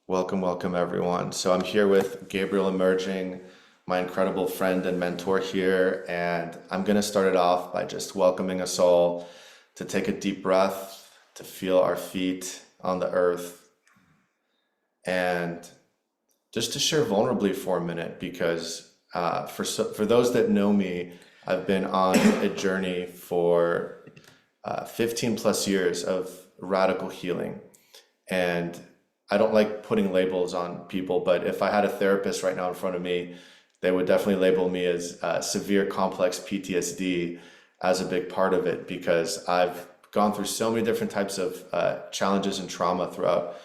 Welcome everyone. So I'm here with Gabrial Emerging, my incredible friend and mentor here, and I'm going to start it off by just welcoming us all to take a deep breath, to feel our feet on the earth, and just to share vulnerably for a minute because for those that know me, I've been on a journey for 15 plus years of radical healing. And I don't like putting labels on people, but if I had a therapist right now in front of me, they would definitely label me as severe complex PTSD as a big part of it because I've gone through so many different types of challenges and trauma throughout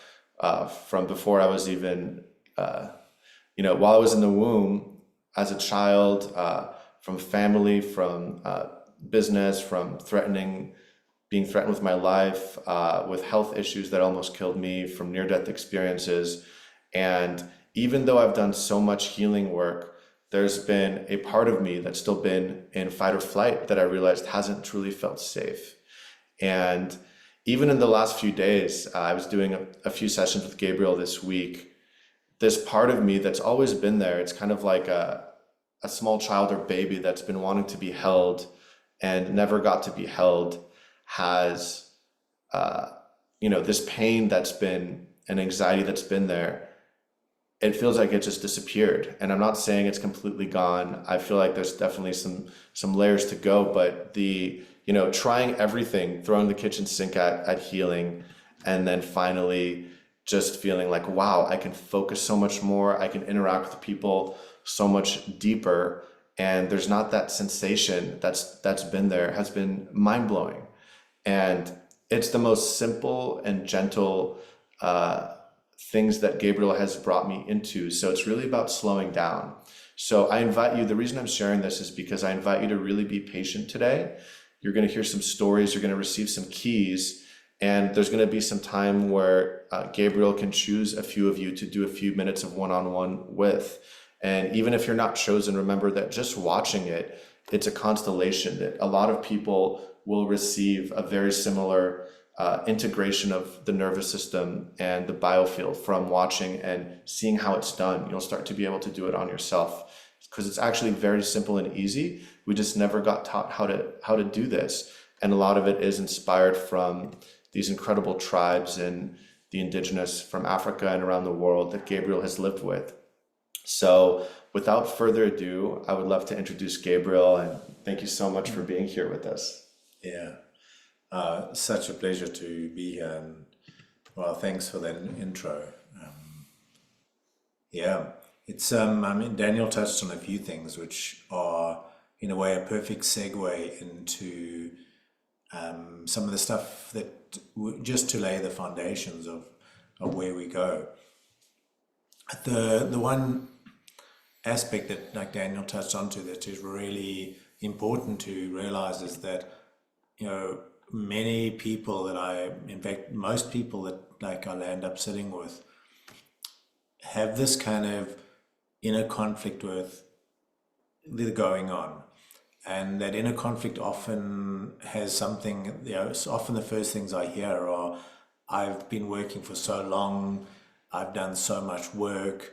from before I was even, while I was in the womb as a child, from family, from business, from being threatened with my life, with health issues that almost killed me, from near-death experiences. And even though I've done so much healing work, there's been a part of me that's still been in fight or flight that I realized hasn't truly felt safe. And even in the last few days, I was doing a few sessions with Gabriel this week. This part of me that's always been there, it's kind of like a small child or baby that's been wanting to be held and never got to be held, has this pain that's been an anxiety that's been there. It feels like it just disappeared, and I'm not saying it's completely gone. I feel like there's definitely some layers to go, but trying everything, throwing the kitchen sink at healing, and then finally just feeling like, wow, I can focus so much more, I can interact with people so much deeper, and there's not that sensation that's been there, has been mind-blowing. And it's the most simple and gentle things that Gabriel has brought me into. So it's really about slowing down. So I invite you, the reason I'm sharing this is because I invite you to really be patient today. You're going to hear some stories, you're going to receive some keys, and there's going to be some time where Gabriel can choose a few of you to do a few minutes of one-on-one with. And even if you're not chosen, remember that just watching it's a constellation that a lot of people will receive a very similar integration of the nervous system and the biofield from watching and seeing how it's done. You'll start to be able to do it on yourself because it's actually very simple and easy. We just never got taught how to do this. And a lot of it is inspired from these incredible tribes and the indigenous from Africa and around the world that Gabriel has lived with. So without further ado, I would love to introduce Gabriel, and thank you so much for being here with us. Yeah, such a pleasure to be here, and well, thanks for that intro. It's Daniel touched on a few things which are in a way a perfect segue into some of the stuff that just to lay the foundations of where we go. The one aspect that, like Daniel touched onto, that is really important to realize is that many people in fact most people that I'll end up sitting with have this kind of inner conflict with the going on, and that inner conflict often has something, it's often the first things I hear are, I've been working for so long, I've done so much work,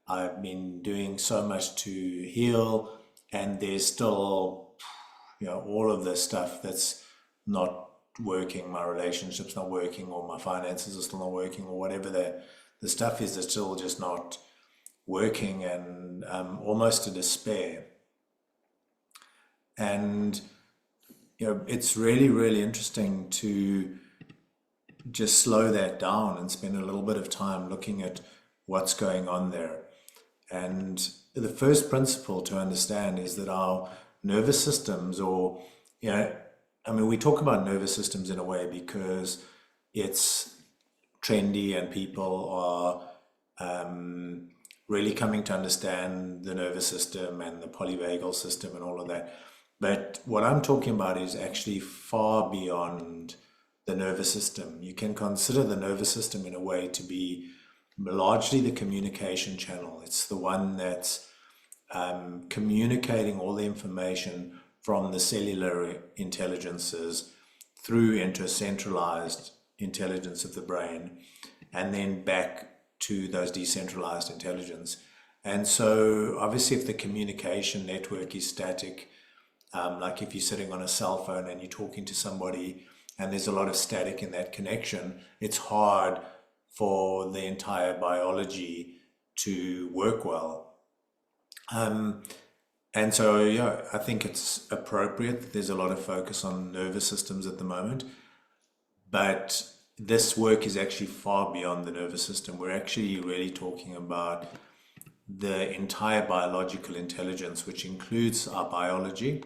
I've been doing so much to heal, and there's still all of this stuff that's not working. My relationship's not working, or my finances are still not working, or whatever the stuff is that's still just not working, and almost a despair. And it's really, really interesting to just slow that down and spend a little bit of time looking at what's going on there. And the first principle to understand is that our nervous systems, or we talk about nervous systems in a way because it's trendy and people are really coming to understand the nervous system and the polyvagal system and all of that. But what I'm talking about is actually far beyond the nervous system. You can consider the nervous system in a way to be largely the communication channel. It's the one that's communicating all the information from the cellular intelligences through into a centralized intelligence of the brain, and then back to those decentralized intelligence. And so obviously if the communication network is static, like if you're sitting on a cell phone and you're talking to somebody and there's a lot of static in that connection, it's hard for the entire biology to work well. And so, yeah, I think it's appropriate that there's a lot of focus on nervous systems at the moment, but this work is actually far beyond the nervous system. We're actually really talking about the entire biological intelligence, which includes our biology,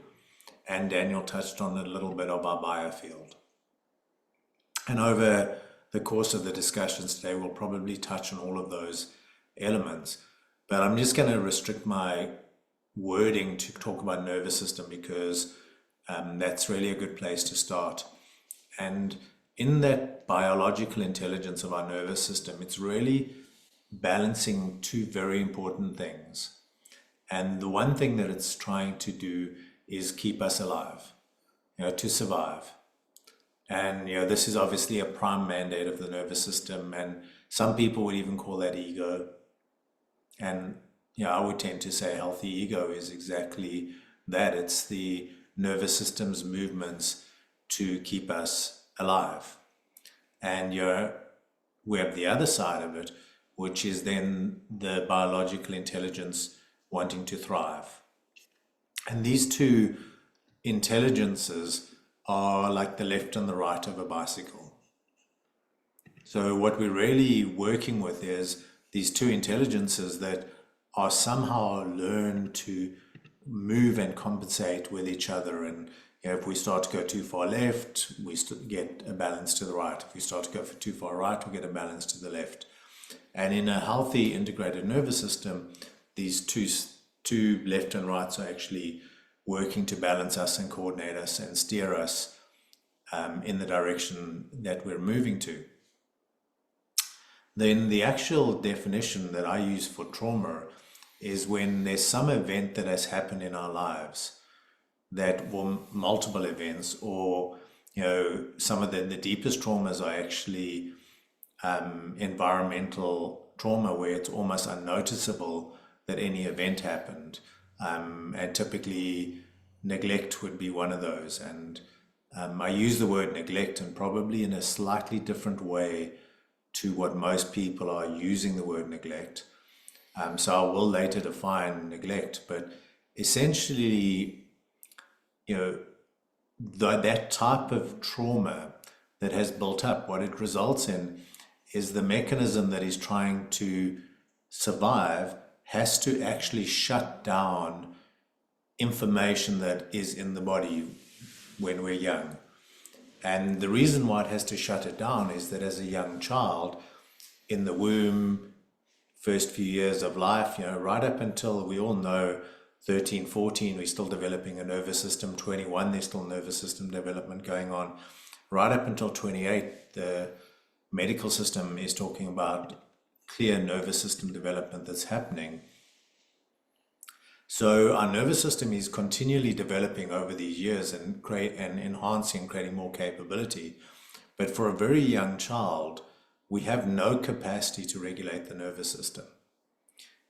and Daniel touched on a little bit of our biofield. And over the course of the discussions today, we'll probably touch on all of those elements. But I'm just going to restrict my wording to talk about nervous system because that's really a good place to start. And in that biological intelligence of our nervous system, it's really balancing two very important things. And the one thing that it's trying to do is keep us alive, to survive. And this is obviously a prime mandate of the nervous system, and some people would even call that ego. And I would tend to say healthy ego is exactly that. It's the nervous system's movements to keep us alive. And we have the other side of it, which is then the biological intelligence wanting to thrive. And these two intelligences are like the left and the right of a bicycle. So what we're really working with is these two intelligences that are somehow learned to move and compensate with each other. And if we start to go too far left, we get a balance to the right. If we start to go too far right, we get a balance to the left. And in a healthy integrated nervous system, these two left and rights are actually working to balance us and coordinate us and steer us in the direction that we're moving to. Then the actual definition that I use for trauma is when there's some event that has happened in our lives that were multiple events, or some of the deepest traumas are actually environmental trauma, where it's almost unnoticeable that any event happened, and typically neglect would be one of those. And I use the word neglect, and probably in a slightly different way to what most people are using the word neglect. So I will later define neglect, but essentially, that type of trauma that has built up, what it results in is the mechanism that is trying to survive has to actually shut down information that is in the body when we're young. And the reason why it has to shut it down is that as a young child, in the womb, first few years of life, right up until, we all know, 13, 14, we're still developing a nervous system. 21, there's still nervous system development going on. Right up until 28, the medical system is talking about clear nervous system development that's happening. So our nervous system is continually developing over these years and enhancing, creating more capability. But for a very young child, we have no capacity to regulate the nervous system.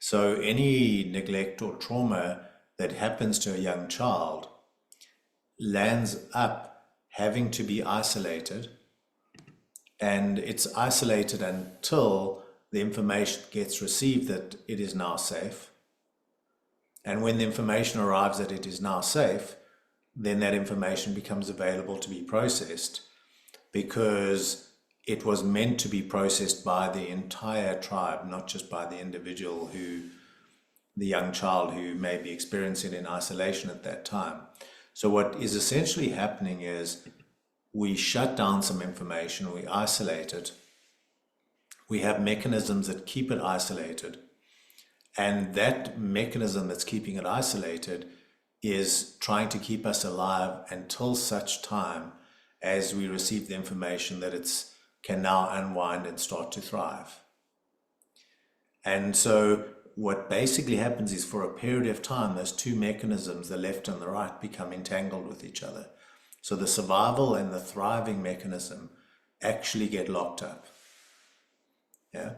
So any neglect or trauma that happens to a young child lands up having to be isolated, and it's isolated until the information gets received that it is now safe. And when the information arrives that it is now safe, then that information becomes available to be processed, because it was meant to be processed by the entire tribe, not just by the individual the young child who may be experiencing in isolation at that time. So what is essentially happening is we shut down some information, we isolate it, we have mechanisms that keep it isolated, and that mechanism that's keeping it isolated is trying to keep us alive until such time as we receive the information that it can now unwind and start to thrive. And so what basically happens is, for a period of time, those two mechanisms, the left and the right, become entangled with each other. So the survival and the thriving mechanism actually get locked up. Yeah.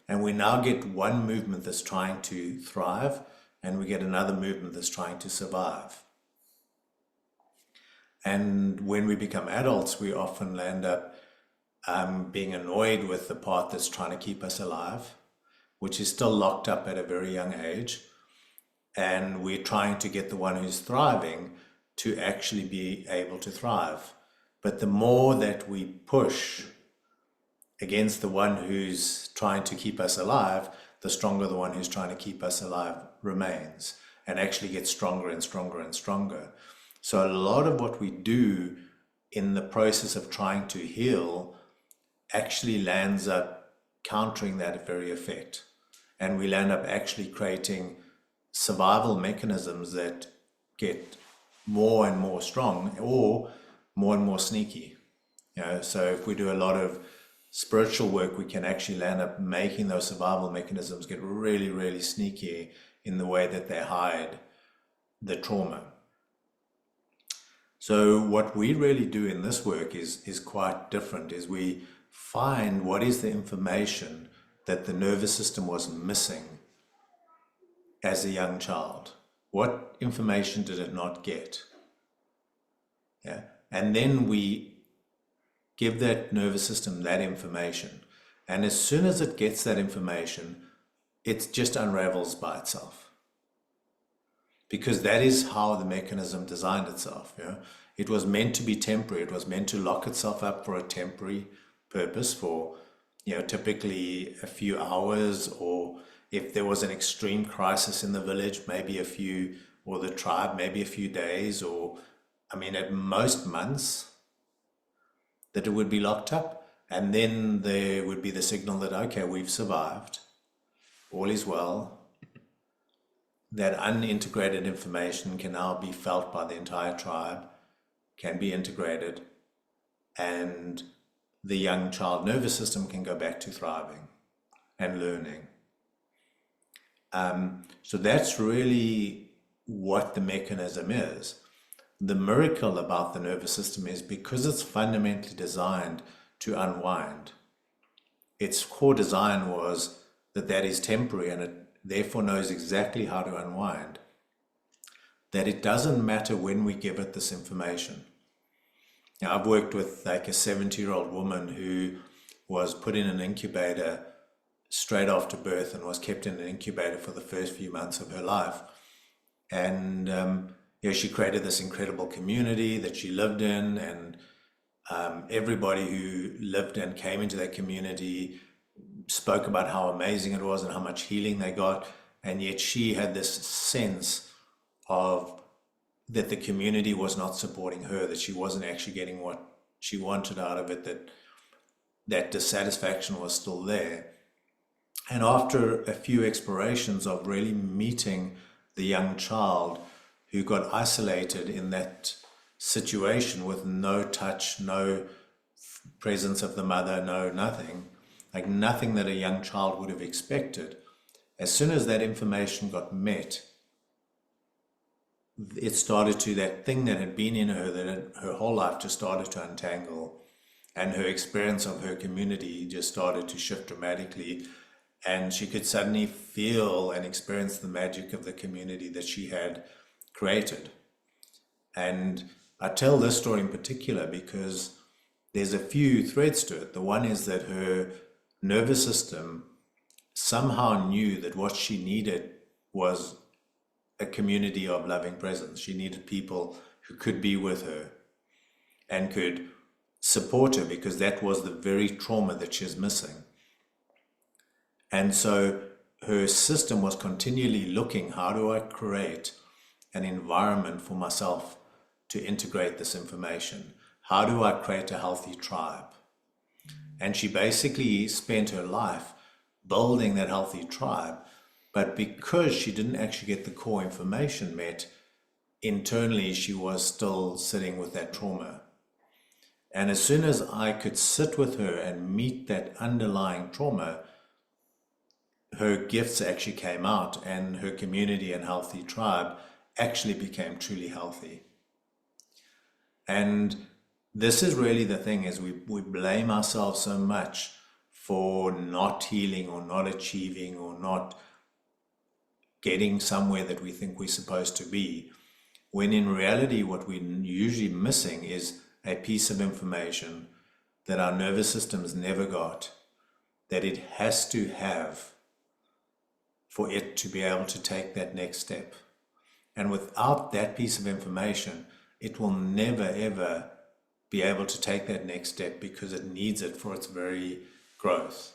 And we now get one movement that's trying to thrive, and we get another movement that's trying to survive. And when we become adults, we often end up being annoyed with the part that's trying to keep us alive, which is still locked up at a very young age. And we're trying to get the one who's thriving to actually be able to thrive. But the more that we push against the one who's trying to keep us alive, the stronger the one who's trying to keep us alive remains, and actually gets stronger and stronger and stronger. So a lot of what we do in the process of trying to heal actually lands up countering that very effect. And we'll end up actually creating survival mechanisms that get more and more strong, or more and more sneaky. So if we do a lot of spiritual work, we can actually land up making those survival mechanisms get really, really sneaky in the way that they hide the trauma. So what we really do in this work is quite different, is we find what is the information that the nervous system was missing as a young child. What information did it not get? Yeah. And then we give that nervous system that information. And as soon as it gets that information, it just unravels by itself. Because that is how the mechanism designed itself. It was meant to be temporary. It was meant to lock itself up for a temporary purpose, for typically a few hours, or if there was an extreme crisis in the village, maybe a few, or the tribe, maybe a few days, or at most months, that it would be locked up. And then there would be the signal that, okay, we've survived, all is well. That unintegrated information can now be felt by the entire tribe, can be integrated, and the young child nervous system can go back to thriving and learning. So that's really what the mechanism is. The miracle about the nervous system is, because it's fundamentally designed to unwind, its core design was that is temporary, and it therefore knows exactly how to unwind, that it doesn't matter when we give it this information. Now, I've worked with like a 70-year-old woman who was put in an incubator straight after birth, and was kept in an incubator for the first few months of her life. And she created this incredible community that she lived in, and everybody who lived and came into that community spoke about how amazing it was and how much healing they got. And yet she had this sense of that the community was not supporting her, that she wasn't actually getting what she wanted out of it, that dissatisfaction was still there. And after a few explorations of really meeting the young child who got isolated in that situation with no touch, no presence of the mother, no nothing, like nothing that a young child would have expected, as soon as that information got met, it started to, that thing that had been in her, her whole life, just started to untangle, and her experience of her community just started to shift dramatically. And she could suddenly feel and experience the magic of the community that she had created. And I tell this story in particular because there's a few threads to it. The one is that her nervous system somehow knew that what she needed was a community of loving presence. She needed people who could be with her and could support her, because that was the very trauma that she was missing. And so her system was continually looking, how do I create an environment for myself to integrate this information? How do I create a healthy tribe? And she basically spent her life building that healthy tribe. But because she didn't actually get the core information met, internally she was still sitting with that trauma. And as soon as I could sit with her and meet that underlying trauma, her gifts actually came out, and her community and healthy tribe actually became truly healthy. And this is really the thing, is we blame ourselves so much for not healing or not achieving or not getting somewhere that we think we're supposed to be, when in reality what we're usually missing is a piece of information that our nervous system's never got, that it has to have for it to be able to take that next step. And without that piece of information, it will never ever be able to take that next step, because it needs it for its very growth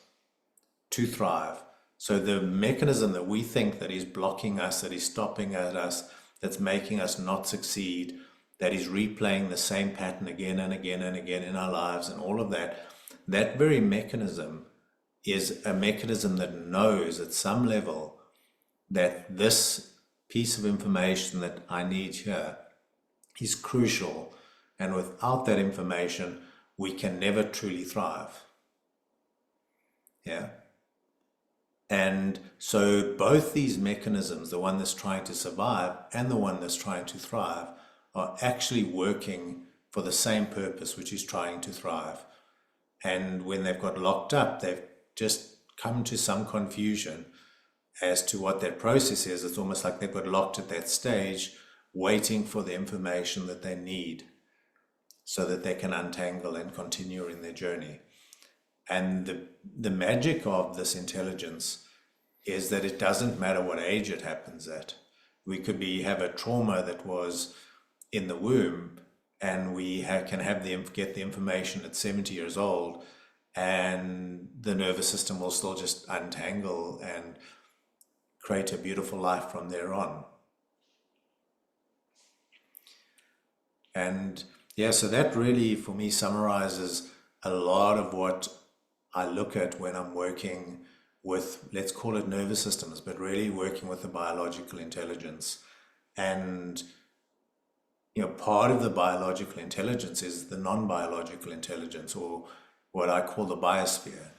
to thrive. So the mechanism that we think that is blocking us, that is stopping at us, that's making us not succeed, that is replaying the same pattern again and again and again in our lives and all of that, that very mechanism is a mechanism that knows at some level that this piece of information that I need here is crucial, and without that information we can never truly thrive. Yeah. And so both these mechanisms, the one that's trying to survive and the one that's trying to thrive, are actually working for the same purpose, which is trying to thrive. And when they've got locked up, they've just come to some confusion as to what that process is. It's almost like they've got locked at that stage, waiting for the information that they need so that they can untangle and continue in their journey. And the magic of this intelligence is that it doesn't matter what age it happens at. We could have a trauma that was in the womb, and we can get the information at 70 years old, and the nervous system will still just untangle and create a beautiful life from there on. And yeah, so that really for me summarizes a lot of what I look at when I'm working with, let's call it nervous systems, but really working with the biological intelligence. And part of the biological intelligence is the non-biological intelligence, or what I call the biosphere,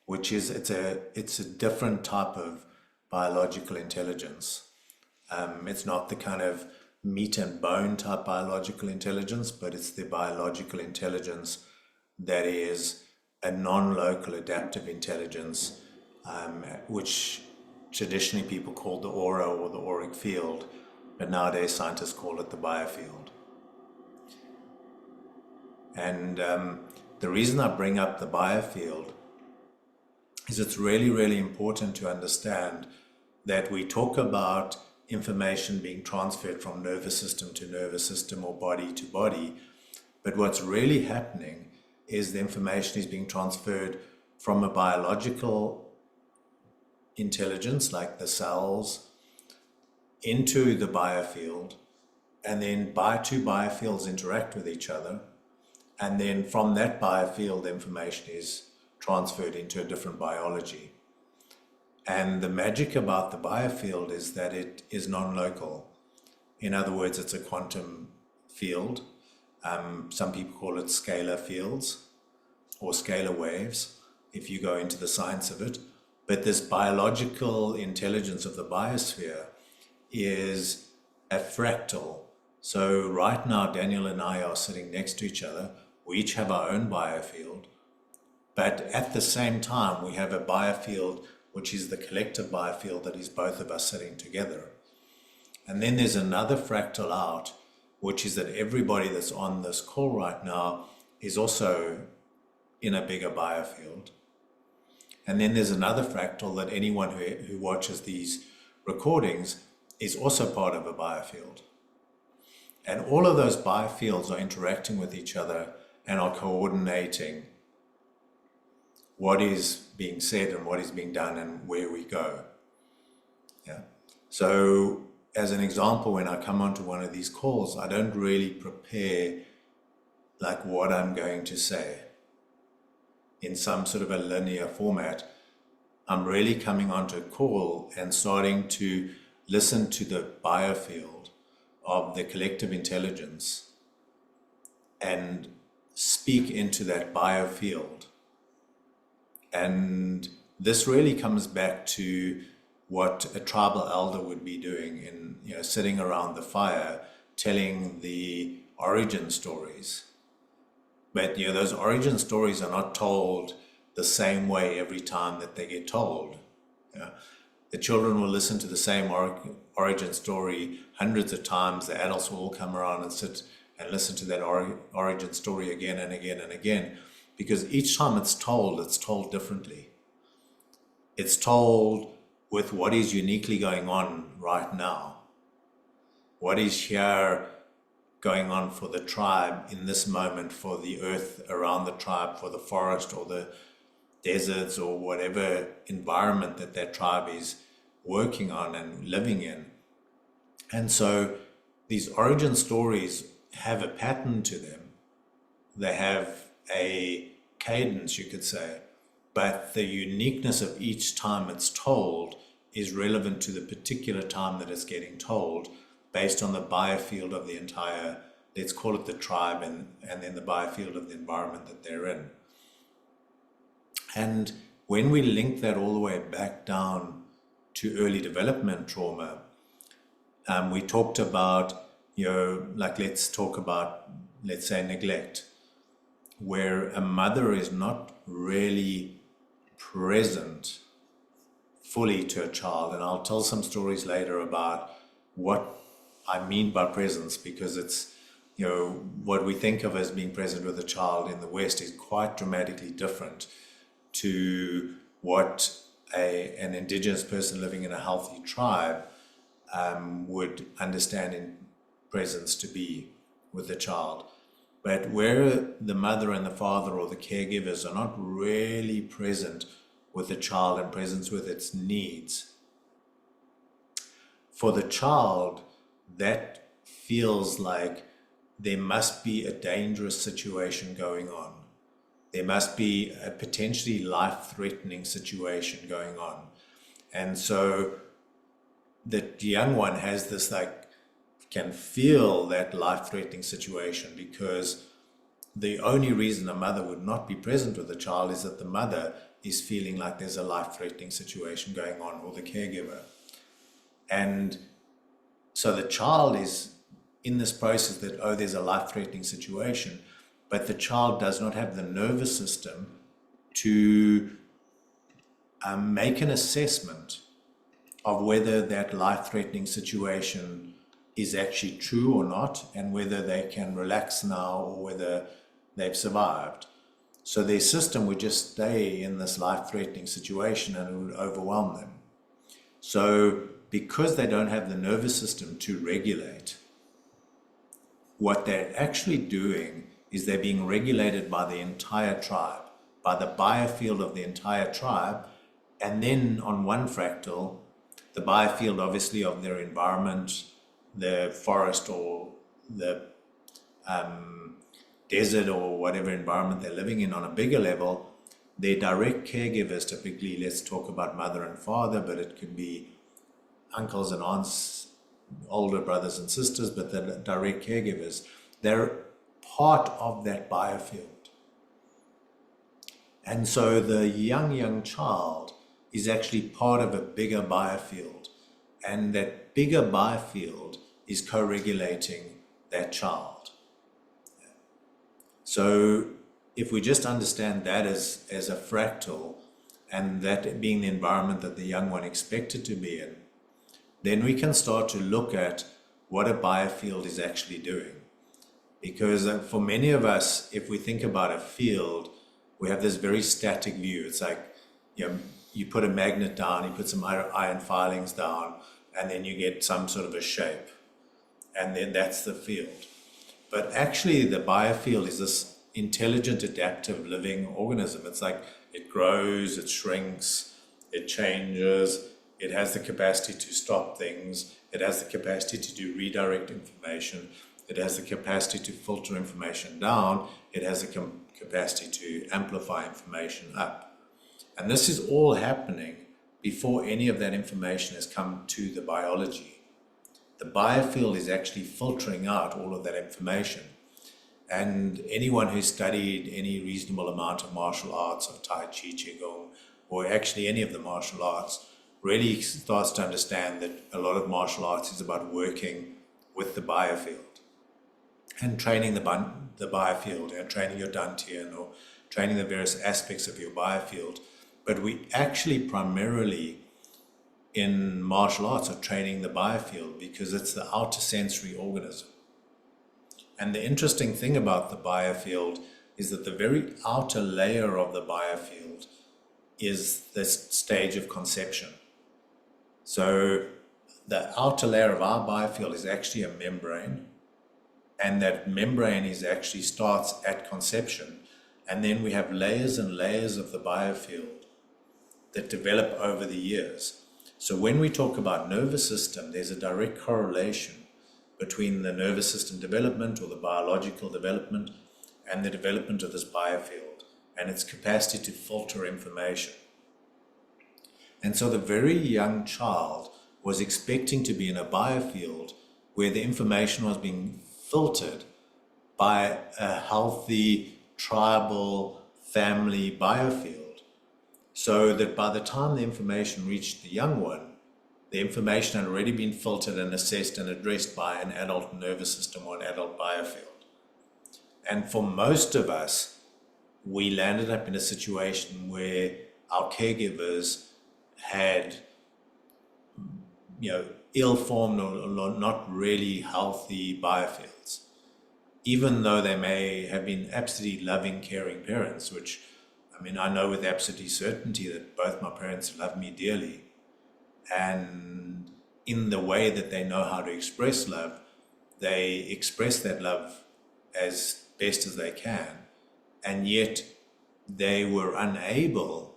which is it's a different type of biological intelligence. It's not the kind of meat and bone type biological intelligence, but it's the biological intelligence that is a non-local adaptive intelligence, which traditionally people called the aura or the auric field, but nowadays scientists call it the biofield. And the reason I bring up the biofield is it's really, really important to understand that we talk about information being transferred from nervous system to nervous system or body to body, but what's really happening is the information is being transferred from a biological intelligence like the cells into the biofield, and then two biofields interact with each other, and then from that biofield information is transferred into a different biology. And the magic about the biofield is that it is non-local. In other words, it's a quantum field. Some people call it scalar fields or scalar waves, if you go into the science of it. But this biological intelligence of the biosphere is a fractal. So right now, Daniel and I are sitting next to each other. We each have our own biofield, but at the same time, we have a biofield which is the collective biofield that is both of us sitting together. And then there's another fractal out, which is that everybody that's on this call right now is also in a bigger biofield. And then there's another fractal that anyone who watches these recordings is also part of a biofield. And all of those biofields are interacting with each other and are coordinating what is being said and what is being done and where we go. Yeah. So as an example, when I come onto one of these calls, I don't really prepare like what I'm going to say in some sort of a linear format. I'm really coming onto a call and starting to listen to the biofield of the collective intelligence and speak into that biofield. And this really comes back to what a tribal elder would be doing in, sitting around the fire, telling the origin stories. But, those origin stories are not told the same way every time that they get told. Yeah. The children will listen to the same origin story hundreds of times. The adults will all come around and sit and listen to that origin story again and again and again, because each time it's told differently. It's told with what is uniquely going on right now. What is here going on for the tribe in this moment, for the earth around the tribe, for the forest or the deserts or whatever environment that that tribe is working on and living in. And so these origin stories have a pattern to them. They have a cadence, you could say, but the uniqueness of each time it's told is relevant to the particular time that it's getting told, based on the biofield of the entire, let's call it the tribe, and then the biofield of the environment that they're in. And when we link that all the way back down to early development trauma, we talked about, like let's talk about, let's say, neglect, where a mother is not really present fully to a child. And I'll tell some stories later about what I mean by presence, because it's, what we think of as being present with a child in the West is quite dramatically different to what an indigenous person living in a healthy tribe would understand in presence to be with the child. But where the mother and the father or the caregivers are not really present with the child and present with its needs, for the child, that feels like there must be a dangerous situation going on. There must be a potentially life-threatening situation going on. And so the young one has this, can feel that life-threatening situation, because the only reason a mother would not be present with the child is that the mother is feeling like there's a life-threatening situation going on, or the caregiver. And so the child is in this process that, there's a life-threatening situation, but the child does not have the nervous system to make an assessment of whether that life-threatening situation is actually true or not, and whether they can relax now or whether they've survived. So their system would just stay in this life-threatening situation and it would overwhelm them. So because they don't have the nervous system to regulate, what they're actually doing is they're being regulated by the entire tribe, by the biofield of the entire tribe, and then on one fractal, the biofield obviously of their environment, the forest or the desert or whatever environment they're living in. On a bigger level, their direct caregivers, typically, let's talk about mother and father, but it could be uncles and aunts, older brothers and sisters, but the direct caregivers, they're part of that biofield. And so the young child is actually part of a bigger biofield, and that bigger biofield is co-regulating that child. So if we just understand that as a fractal, and that being the environment that the young one expected to be in, then we can start to look at what a biofield is actually doing. Because for many of us, if we think about a field, we have this very static view. It's like, you put a magnet down, you put some iron filings down, and then you get some sort of a shape. And then that's the field. But actually the biofield is this intelligent, adaptive, living organism. It's like it grows, it shrinks, it changes, it has the capacity to stop things, it has the capacity to do redirect information, it has the capacity to filter information down, it has the capacity to amplify information up. And this is all happening before any of that information has come to the biology. The biofield is actually filtering out all of that information. And anyone who's studied any reasonable amount of martial arts, of Tai Chi, Qigong, or actually any of the martial arts, really starts to understand that a lot of martial arts is about working with the biofield and training the biofield, training your dantian or training the various aspects of your biofield. But we actually primarily in martial arts are training the biofield because it's the outer sensory organism. And the interesting thing about the biofield is that the very outer layer of the biofield is this stage of conception. So the outer layer of our biofield is actually a membrane, and that membrane is actually starts at conception. And then we have layers and layers of the biofield that develop over the years. So when we talk about nervous system, there's a direct correlation between the nervous system development or the biological development and the development of this biofield and its capacity to filter information. And so the very young child was expecting to be in a biofield where the information was being filtered by a healthy tribal family biofield, so that by the time the information reached the young one, the information had already been filtered and assessed and addressed by an adult nervous system or an adult biofield. And for most of us, we landed up in a situation where our caregivers had, ill-formed or not really healthy biofields, even though they may have been absolutely loving, caring parents, which, I know with absolute certainty that both my parents love me dearly. And in the way that they know how to express love, they express that love as best as they can. And yet they were unable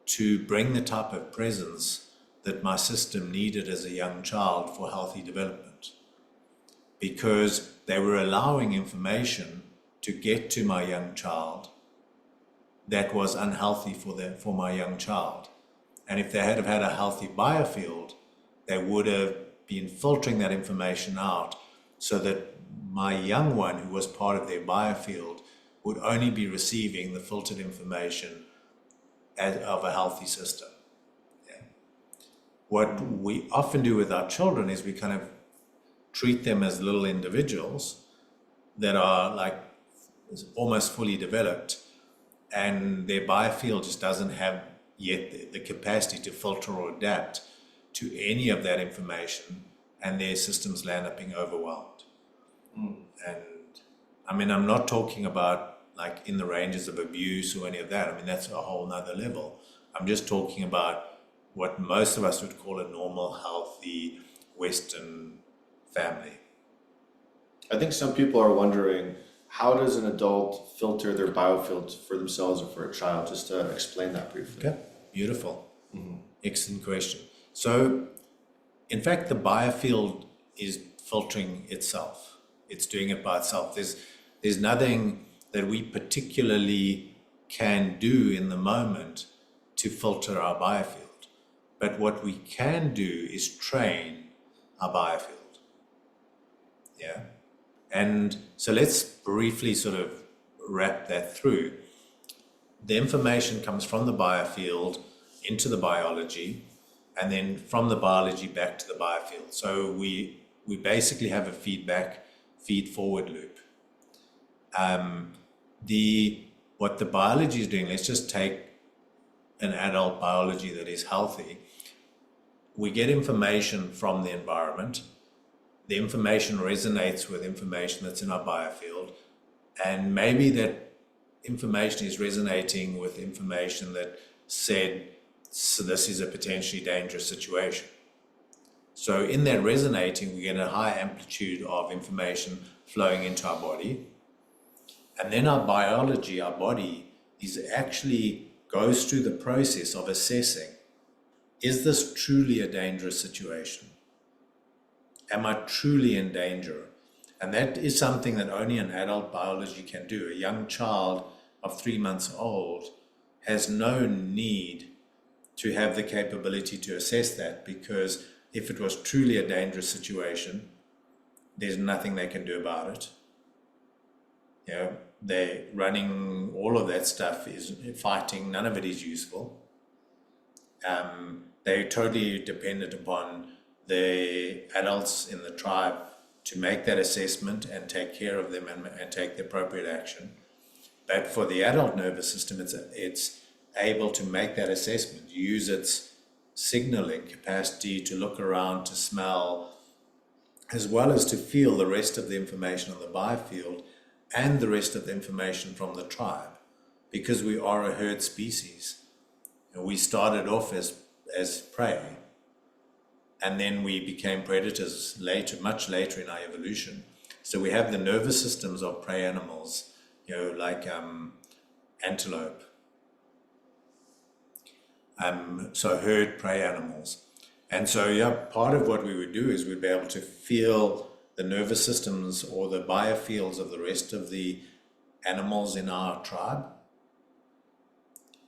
to bring the type of presence that my system needed as a young child for healthy development, because they were allowing information to get to my young child that was unhealthy for my young child. And if they had have had a healthy biofield, they would have been filtering that information out so that my young one, who was part of their biofield, would only be receiving the filtered information of a healthy system. Yeah. What we often do with our children is we kind of treat them as little individuals that are like almost fully developed, and their biofield just doesn't have yet the capacity to filter or adapt to any of that information, and their systems land up being overwhelmed. And I'm not talking about like in the ranges of abuse or any of that. That's a whole nother level. I'm just talking about what most of us would call a normal, healthy Western family. I think some people are wondering, how does an adult filter their biofield for themselves or for a child? Just to explain that briefly. Okay, beautiful. Excellent question. So, in fact, the biofield is filtering itself. It's doing it by itself. There's nothing that we particularly can do in the moment to filter our biofield. But what we can do is train our biofield. Yeah. And so let's briefly sort of wrap that through. The information comes from the biofield into the biology, and then from the biology back to the biofield. So we basically have a feed-forward loop. What the biology is doing, let's just take an adult biology that is healthy. We get information from the environment. The information resonates with information that's in our biofield, and maybe that information is resonating with information that said, so this is a potentially dangerous situation. So in that resonating, we get a high amplitude of information flowing into our body. And then our biology, our body, actually goes through the process of assessing, is this truly a dangerous situation? Am I truly in danger? And that is something that only an adult biology can do. A young child of 3 months old has no need to have the capability to assess that, because if it was truly a dangerous situation, there's nothing they can do about it. They're running, all of that stuff is fighting, none of it is useful. They're totally dependent upon the adults in the tribe to make that assessment and take care of them and take the appropriate action. But for the adult nervous system, it's able to make that assessment, use its signaling capacity to look around, to smell, as well as to feel the rest of the information on the biofield and the rest of the information from the tribe. Because we are a herd species, and we started off as prey, and then we became predators later, much later in our evolution. So we have the nervous systems of prey animals, like antelope. So herd prey animals. And so, part of what we would do is we'd be able to feel the nervous systems or the biofields of the rest of the animals in our tribe.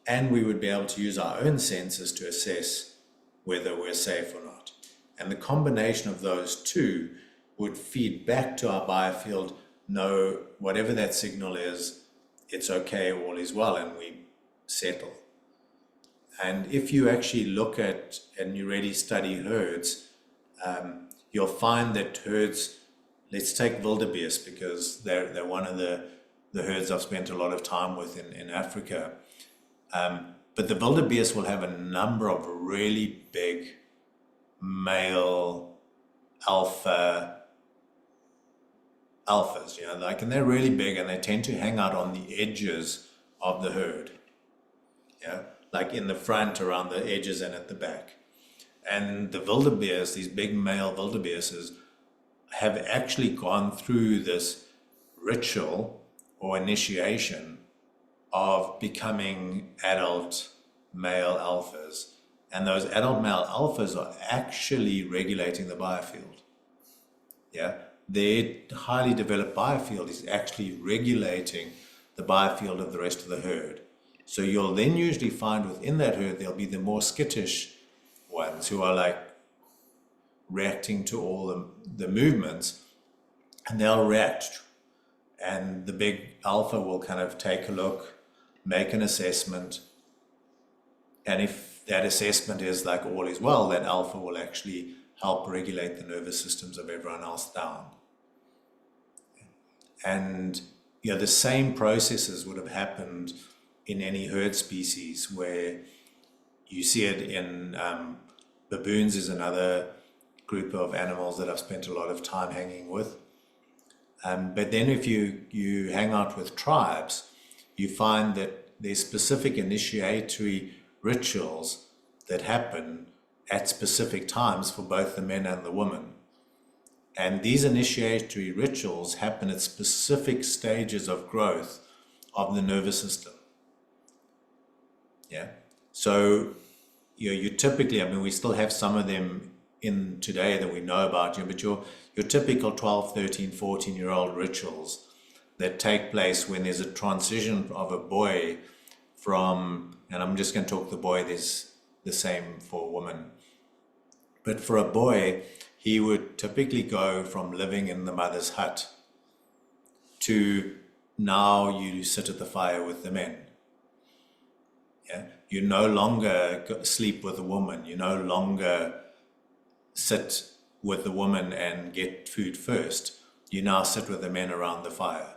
And we would be able to use our own senses to assess whether we're safe or not. And the combination of those two would feed back to our biofield, no, whatever that signal is, it's okay, all is well, and we settle. And if you actually look at and you really study herds, you'll find that herds, let's take wildebeest because they're one of the herds I've spent a lot of time with in Africa. But the wildebeest will have a number of really big male alphas, and they're really big and they tend to hang out on the edges of the herd. Like in the front, around the edges, and at the back. And the wildebeest, these big male wildebeests, have actually gone through this ritual or initiation of becoming adult male alphas. And those adult male alphas are actually regulating the biofield. Their highly developed biofield is actually regulating the biofield of the rest of the herd. So you'll then usually find within that herd, there'll be the more skittish ones who are like reacting to all the movements, and they'll react. And the big alpha will kind of take a look, make an assessment. And if that assessment is like all is well, then alpha will actually help regulate the nervous systems of everyone else down. And the same processes would have happened in any herd species, where you see it in baboons is another group of animals that I've spent a lot of time hanging with. But then if you hang out with tribes, you find that there's specific initiatory rituals that happen at specific times for both the men and the women. And these initiatory rituals happen at specific stages of growth of the nervous system. So you typically, we still have some of them in today that we know about, but your typical 12, 13, 14-year-old rituals that take place when there's a transition of a boy from, and I'm just going to talk the boy, there's the same for women, but for a boy, he would typically go from living in the mother's hut to now you sit at the fire with the men. You no longer sleep with a woman. You no longer sit with the woman and get food first. You now sit with the men around the fire.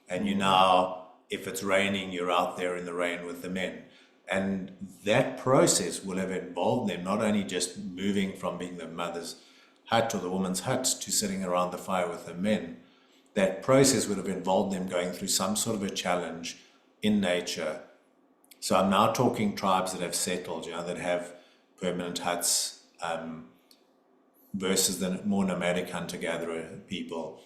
And you now, if it's raining, you're out there in the rain with the men. And that process will have involved them not only just moving from being the mother's hut or the woman's hut to sitting around the fire with the men. That process would have involved them going through some sort of a challenge in nature. So I'm now talking tribes that have settled, that have permanent huts, versus the more nomadic hunter-gatherer people.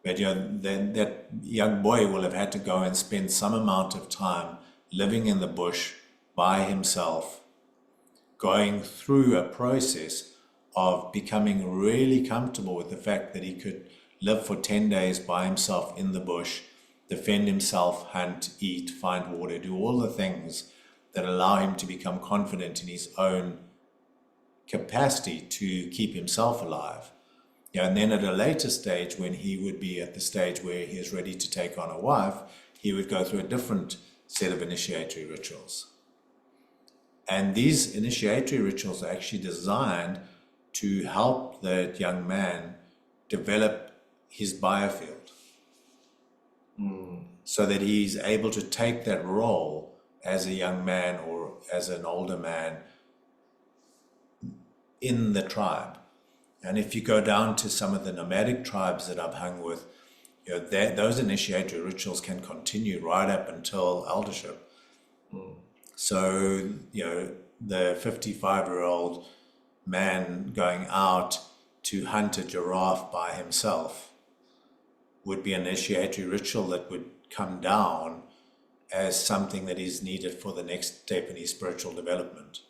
But that young boy will have had to go and spend some amount of time living in the bush by himself, going through a process of becoming really comfortable with the fact that he could live for 10 days by himself in the bush, defend himself, hunt, eat, find water, do all the things that allow him to become confident in his own capacity to keep himself alive. And then at a later stage, when he would be at the stage where he is ready to take on a wife, he would go through a different set of initiatory rituals. And these initiatory rituals are actually designed to help that young man develop his biofield. so that he's able to take that role as a young man or as an older man in the tribe. And if you go down to some of the nomadic tribes that I've hung with, those initiatory rituals can continue right up until eldership. So, the 55-year-old man going out to hunt a giraffe by himself would be an initiatory ritual that would come down as something that is needed for the next step in his spiritual development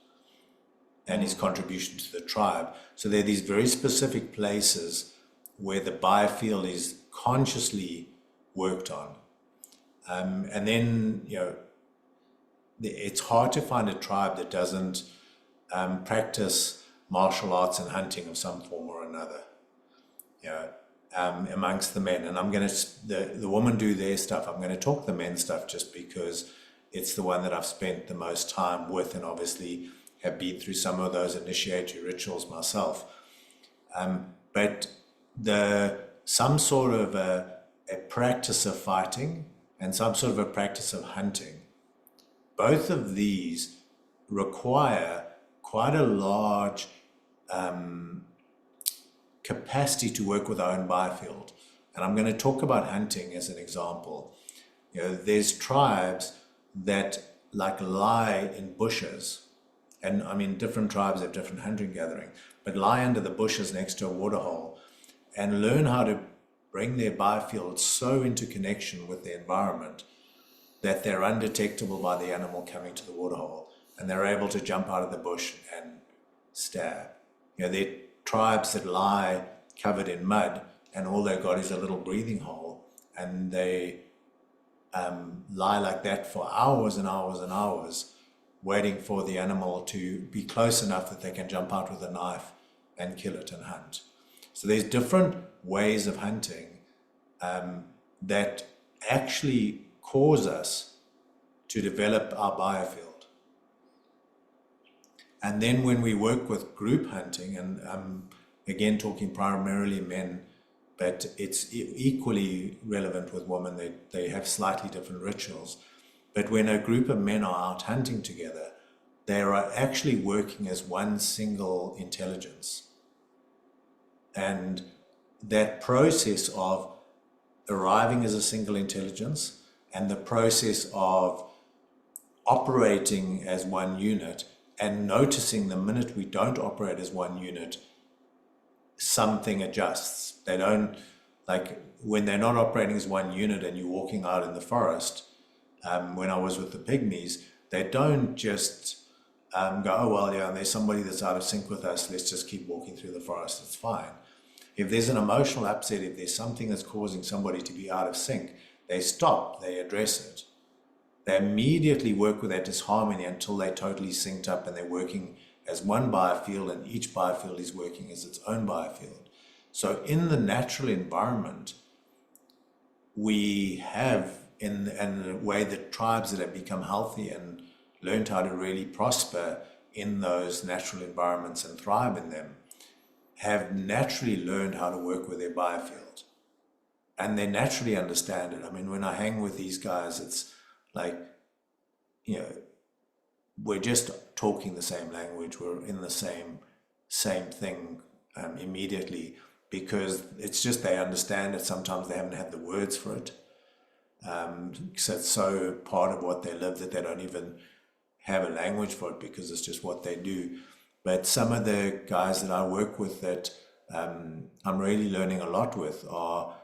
and his contribution to the tribe. So there are these very specific places where the biofield is consciously worked on. And then, it's hard to find a tribe that doesn't practice martial arts and hunting of some form or another, amongst the men. And I'm going to, the women do their stuff. I'm going to talk the men stuff just because it's the one that I've spent the most time with, and obviously have been through some of those initiatory rituals myself. But some sort of a practice of fighting and some sort of a practice of hunting, both of these require quite a large capacity to work with our own biofield. And I'm going to talk about hunting as an example. There's tribes that lie in bushes, and I mean different tribes have different hunting gathering, but lie under the bushes next to a waterhole and learn how to bring their biofield so into connection with the environment that they're undetectable by the animal coming to the waterhole, and they're able to jump out of the bush and stab. There are tribes that lie covered in mud and all they've got is a little breathing hole, and they lie like that for hours and hours and hours, waiting for the animal to be close enough that they can jump out with a knife and kill it and hunt. So there's different ways of hunting that actually cause us to develop our biofield. And then when we work with group hunting, and I'm again talking primarily men, but it's equally relevant with women, they have slightly different rituals. But when a group of men are out hunting together, they are actually working as one single intelligence. And that process of arriving as a single intelligence and the process of operating as one unit and noticing the minute we don't operate as one unit, something adjusts. They don't, when they're not operating as one unit and you're walking out in the forest, when I was with the pygmies, they don't just go, oh, well, yeah, there's somebody that's out of sync with us, let's just keep walking through the forest, it's fine. If there's an emotional upset, if there's something that's causing somebody to be out of sync, they stop, they address it. They immediately work with that disharmony until they're totally synced up and they're working as one biofield, and each biofield is working as its own biofield. So in the natural environment, we have, in a way, that tribes that have become healthy and learned how to really prosper in those natural environments and thrive in them, have naturally learned how to work with their biofield. And they naturally understand it. I mean, when I hang with these guys, it's like, we're just talking the same language, we're in the same thing immediately, because it's just they understand it. Sometimes they haven't had the words for it. So it's so part of what they live that they don't even have a language for it, because it's just what they do. But some of the guys that I work with that I'm really learning a lot with are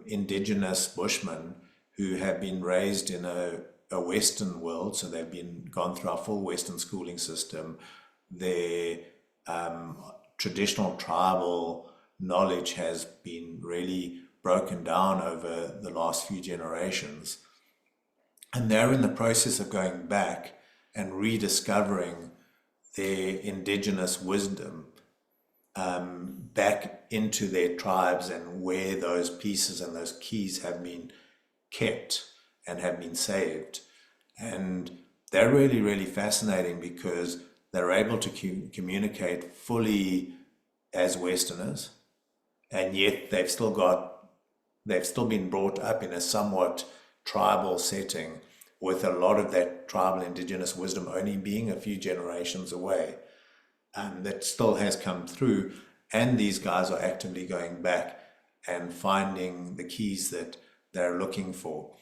indigenous Bushmen who have been raised in a Western world, so they've gone through our full Western schooling system. Their traditional tribal knowledge has been really broken down over the last few generations. And they're in the process of going back and rediscovering their indigenous wisdom back into their tribes, and where those pieces and those keys have been kept and have been saved. And they're really, really fascinating, because they're able to communicate fully as Westerners, and yet they've still been brought up in a somewhat tribal setting, with a lot of that tribal indigenous wisdom only being a few generations away, that still has come through. And these guys are actively going back and finding the keys that they're looking for.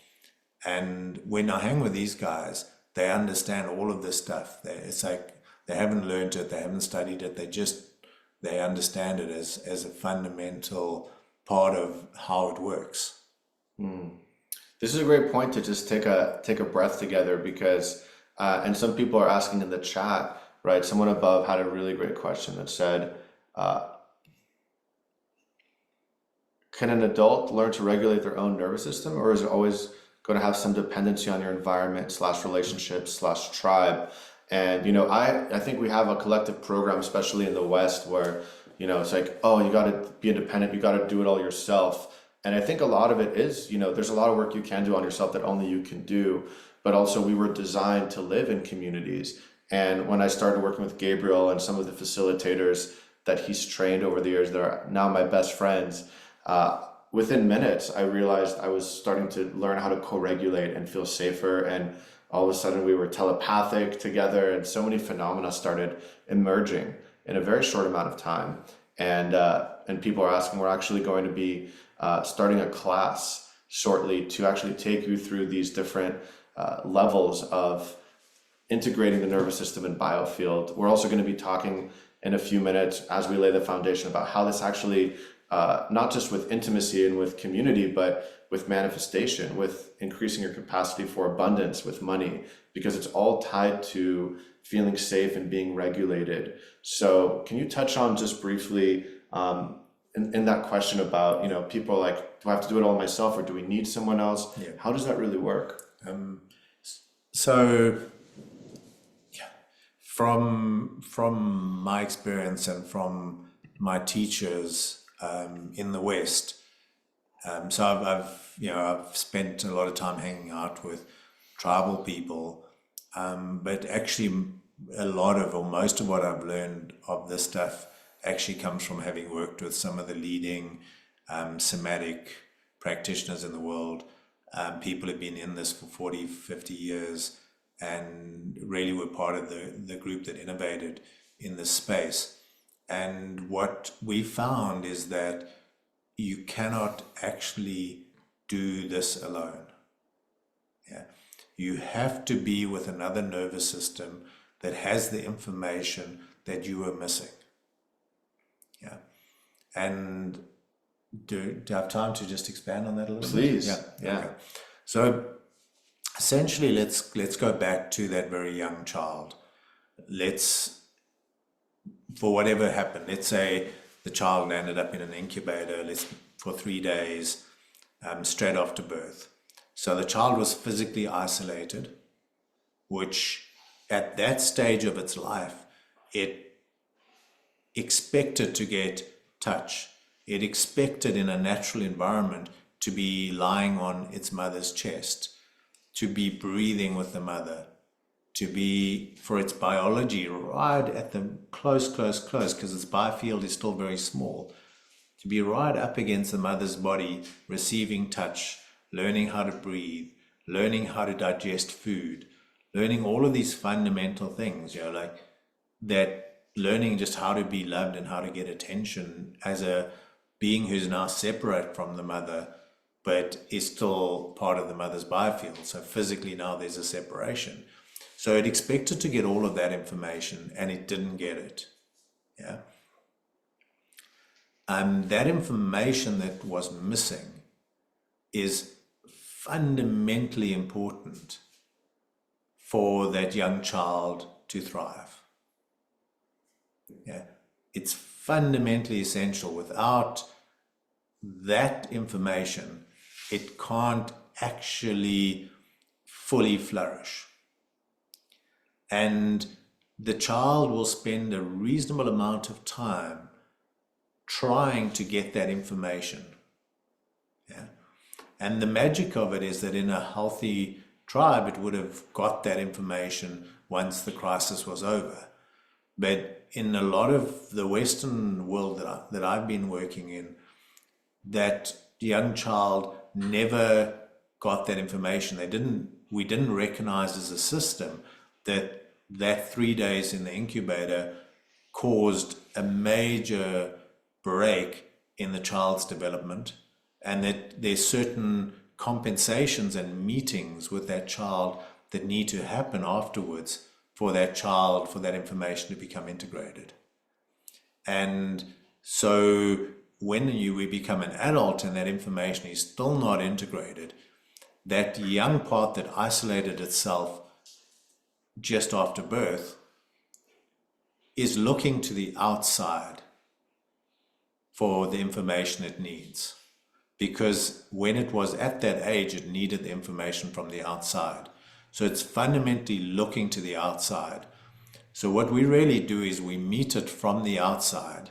And when I hang with these guys, they understand all of this stuff. It's like they haven't learned it, they haven't studied it, they understand it as a fundamental part of how it works. This is a great point to just take a breath together, because and some people are asking in the chat, right? Someone above had a really great question that said, can an adult learn to regulate their own nervous system, or is it always going to have some dependency on your environment / relationships / tribe? And I think we have a collective program, especially in the West, where it's like, oh, you got to be independent, you got to do it all yourself. And I think a lot of it is, there's a lot of work you can do on yourself that only you can do, but also we were designed to live in communities. And when I started working with Gabrial and some of the facilitators that he's trained over the years that are now my best friends, within minutes, I realized I was starting to learn how to co-regulate and feel safer. And all of a sudden we were telepathic together, and so many phenomena started emerging in a very short amount of time. And people are asking, we're actually going to be starting a class shortly to actually take you through these different levels of integrating the nervous system and biofield. We're also going to be talking in a few minutes, as we lay the foundation, about how this actually, not just with intimacy and with community, but with manifestation, with increasing your capacity for abundance with money, because it's all tied to feeling safe and being regulated. So can you touch on just briefly in that question about, people are like, do I have to do it all myself, or do we need someone else? Yeah. How does that really work? So from my experience and from my teachers in the West, so I've spent a lot of time hanging out with tribal people, but actually a lot of, or most of what I've learned of this stuff actually comes from having worked with some of the leading somatic practitioners in the world. People have been in this for 40, 50 years and really were part of the group that innovated in this space. And what we found is that you cannot actually do this alone. Yeah. You have to be with another nervous system that has the information that you are missing. Yeah. And do I have time to just expand on that a little Please. bit? Yeah. Okay. So essentially, let's go back to that very young child. For whatever happened, let's say the child ended up in an incubator for 3 days, straight after birth. So the child was physically isolated, which at that stage of its life, it expected to get touch. It expected in a natural environment to be lying on its mother's chest, to be breathing with the mother, to be, for its biology, right at the close, because its biofield is still very small, to be right up against the mother's body, receiving touch, learning how to breathe, learning how to digest food, learning all of these fundamental things, like that, learning just how to be loved and how to get attention as a being who's now separate from the mother, but is still part of the mother's biofield. So physically now there's a separation. So it expected to get all of that information, and it didn't get it. Yeah. That information that was missing is fundamentally important for that young child to thrive. Yeah. It's fundamentally essential. Without that information, it can't actually fully flourish. And the child will spend a reasonable amount of time trying to get that information. Yeah. And the magic of it is that in a healthy tribe, it would have got that information once the crisis was over. But in a lot of the Western world that I've been working in, that young child never got that information. We didn't recognize as a system that 3 days in the incubator caused a major break in the child's development, and that there's certain compensations and meetings with that child that need to happen afterwards for that child, for that information to become integrated. And so when we become an adult and that information is still not integrated, that young part that isolated itself just after birth is looking to the outside for the information it needs. Because when it was at that age, it needed the information from the outside. So it's fundamentally looking to the outside. So what we really do is we meet it from the outside.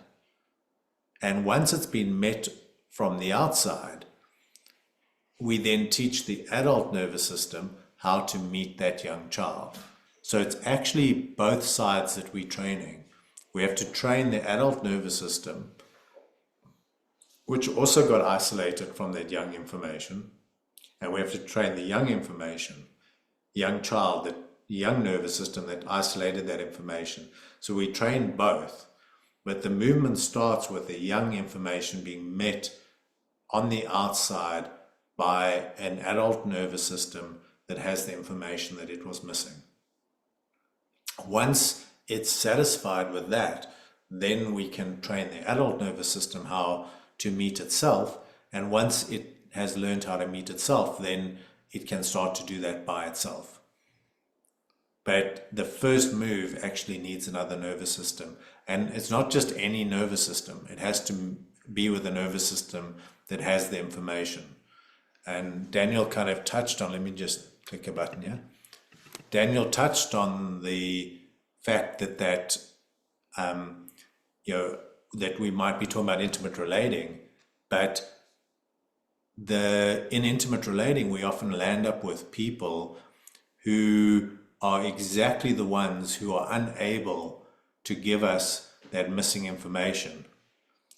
And once it's been met from the outside, we then teach the adult nervous system how to meet that young child. So it's actually both sides that we're training. We have to train the adult nervous system, which also got isolated from that young information. And we have to train the young child, that young nervous system that isolated that information. So we train both. But the movement starts with the young information being met on the outside by an adult nervous system that has the information that it was missing. Once it's satisfied with that, then we can train the adult nervous system how to meet itself. And once it has learned how to meet itself, then it can start to do that by itself. But the first move actually needs another nervous system. And it's not just any nervous system. It has to be with a nervous system that has the information. And Daniel kind of touched on, let me just click a button here. Daniel touched on the fact that that we might be talking about intimate relating, but in intimate relating, we often land up with people who are exactly the ones who are unable to give us that missing information.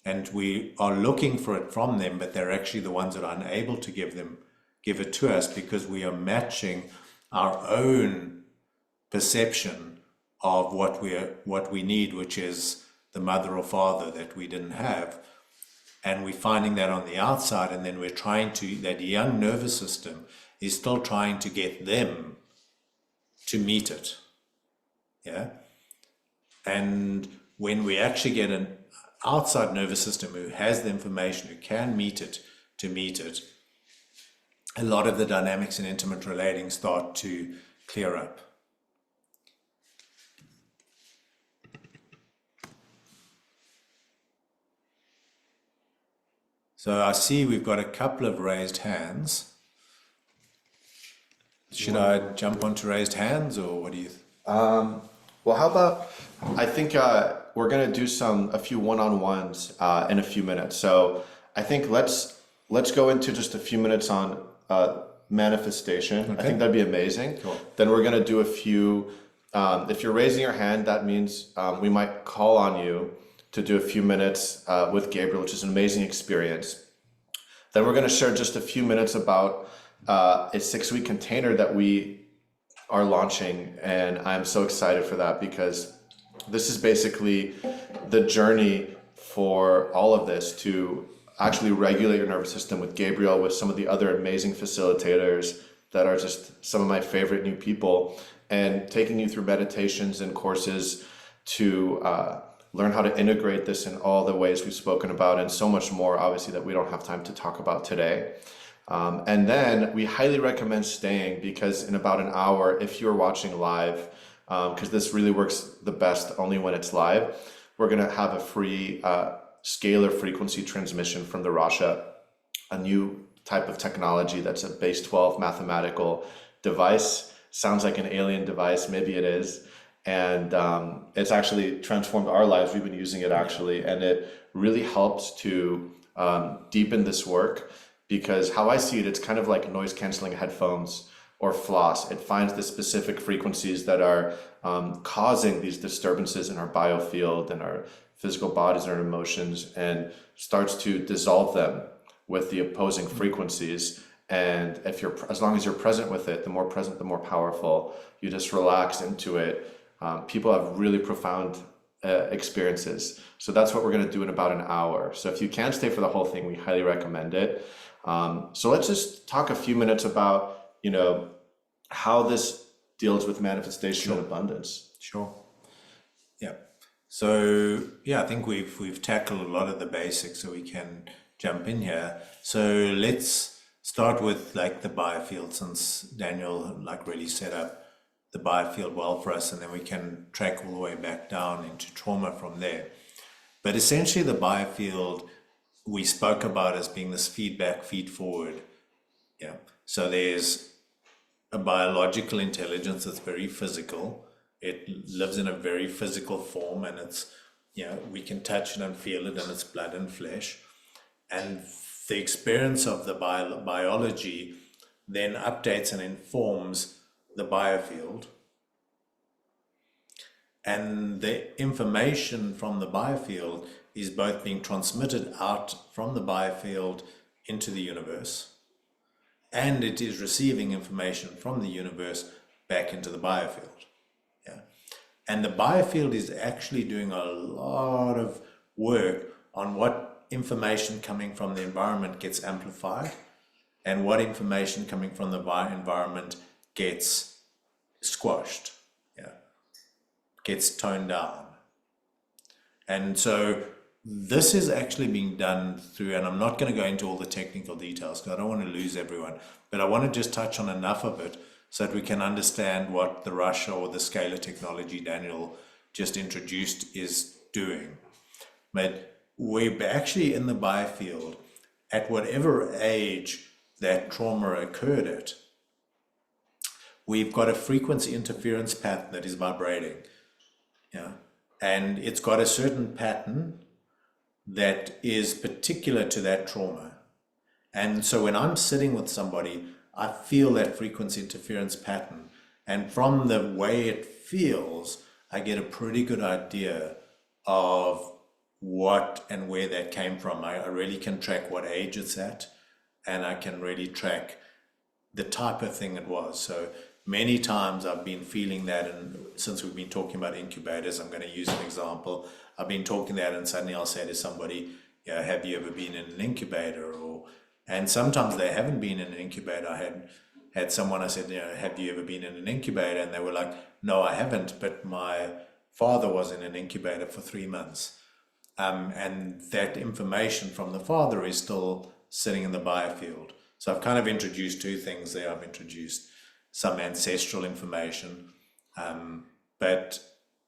And we are looking for it from them, but they're actually the ones that are unable to give it to us because we are matching our own perception of what we need, which is the mother or father that we didn't have. And we're finding that on the outside, and then that young nervous system is still trying to get them to meet it. Yeah. And when we actually get an outside nervous system who has the information, who can meet it, a lot of the dynamics in intimate relating start to clear up. So I see we've got a couple of raised hands. Should I jump onto raised hands, or what do you? Well, how about, I think we're going to do a few one-on-ones in a few minutes. So I think let's go into just a few minutes on manifestation. Okay. I think that'd be amazing. Cool. Then we're going to do a few, if you're raising your hand, that means we might call on you to do a few minutes with Gabriel, which is an amazing experience. Then we're going to share just a few minutes about a 6-week container that we are launching, and I'm so excited for that because this is basically the journey for all of this to actually regulate your nervous system with Gabriel, with some of the other amazing facilitators that are just some of my favorite new people, and taking you through meditations and courses to learn how to integrate this in all the ways we've spoken about, and so much more, obviously, that we don't have time to talk about today. And then we highly recommend staying, because in about an hour, if you're watching live, because this really works the best only when it's live, we're going to have a free scalar frequency transmission from the Rasha, a new type of technology that's a base 12 mathematical device. Sounds like an alien device, maybe it is. And it's actually transformed our lives. We've been using it actually, and it really helps to deepen this work, because how I see it, it's kind of like noise canceling headphones or floss. It finds the specific frequencies that are causing these disturbances in our biofield and our physical bodies and our emotions, and starts to dissolve them with the opposing frequencies. And if you're, as long as you're present with it, the more present, the more powerful. You just relax into it. People have really profound experiences. So that's what we're going to do in about an hour. So if you can't stay for the whole thing, we highly recommend it. So let's just talk a few minutes about, how this deals with manifestation and abundance. Sure. Yeah. So yeah, I think we've tackled a lot of the basics, so we can jump in here. So let's start with like the biofield, since Daniel like really set up the biofield well for us, and then we can track all the way back down into trauma from there. But essentially the biofield we spoke about as being this feedback, feed forward. Yeah. So there's a biological intelligence that's very physical. It lives in a very physical form, and it's, we can touch it and feel it, and it's blood and flesh. And the experience of the biology then updates and informs the biofield. And the information from the biofield is both being transmitted out from the biofield into the universe, and it is receiving information from the universe back into the biofield. Yeah. And the biofield is actually doing a lot of work on what information coming from the environment gets amplified and what information coming from the environment gets squashed, gets toned down. And so this is actually being done through, and I'm not going to go into all the technical details because I don't want to lose everyone, but I want to just touch on enough of it so that we can understand what the Russia or the scalar technology Daniel just introduced is doing. But we're actually in the biofield at whatever age that trauma occurred at. We've got a frequency interference pattern that is vibrating. And it's got a certain pattern that is particular to that trauma. And so when I'm sitting with somebody, I feel that frequency interference pattern. And from the way it feels, I get a pretty good idea of what and where that came from. I really can track what age it's at, and I can really track the type of thing it was. So many times I've been feeling that, and since we've been talking about incubators, I'm going to use an example. I've been talking that, and suddenly I'll say to somebody, have you ever been in an incubator? And sometimes they haven't been in an incubator. I had someone, I said, have you ever been in an incubator? And they were like, no, I haven't, but my father was in an incubator for 3 months. And that information from the father is still sitting in the biofield. So I've kind of introduced two things there. I've introduced some ancestral information, but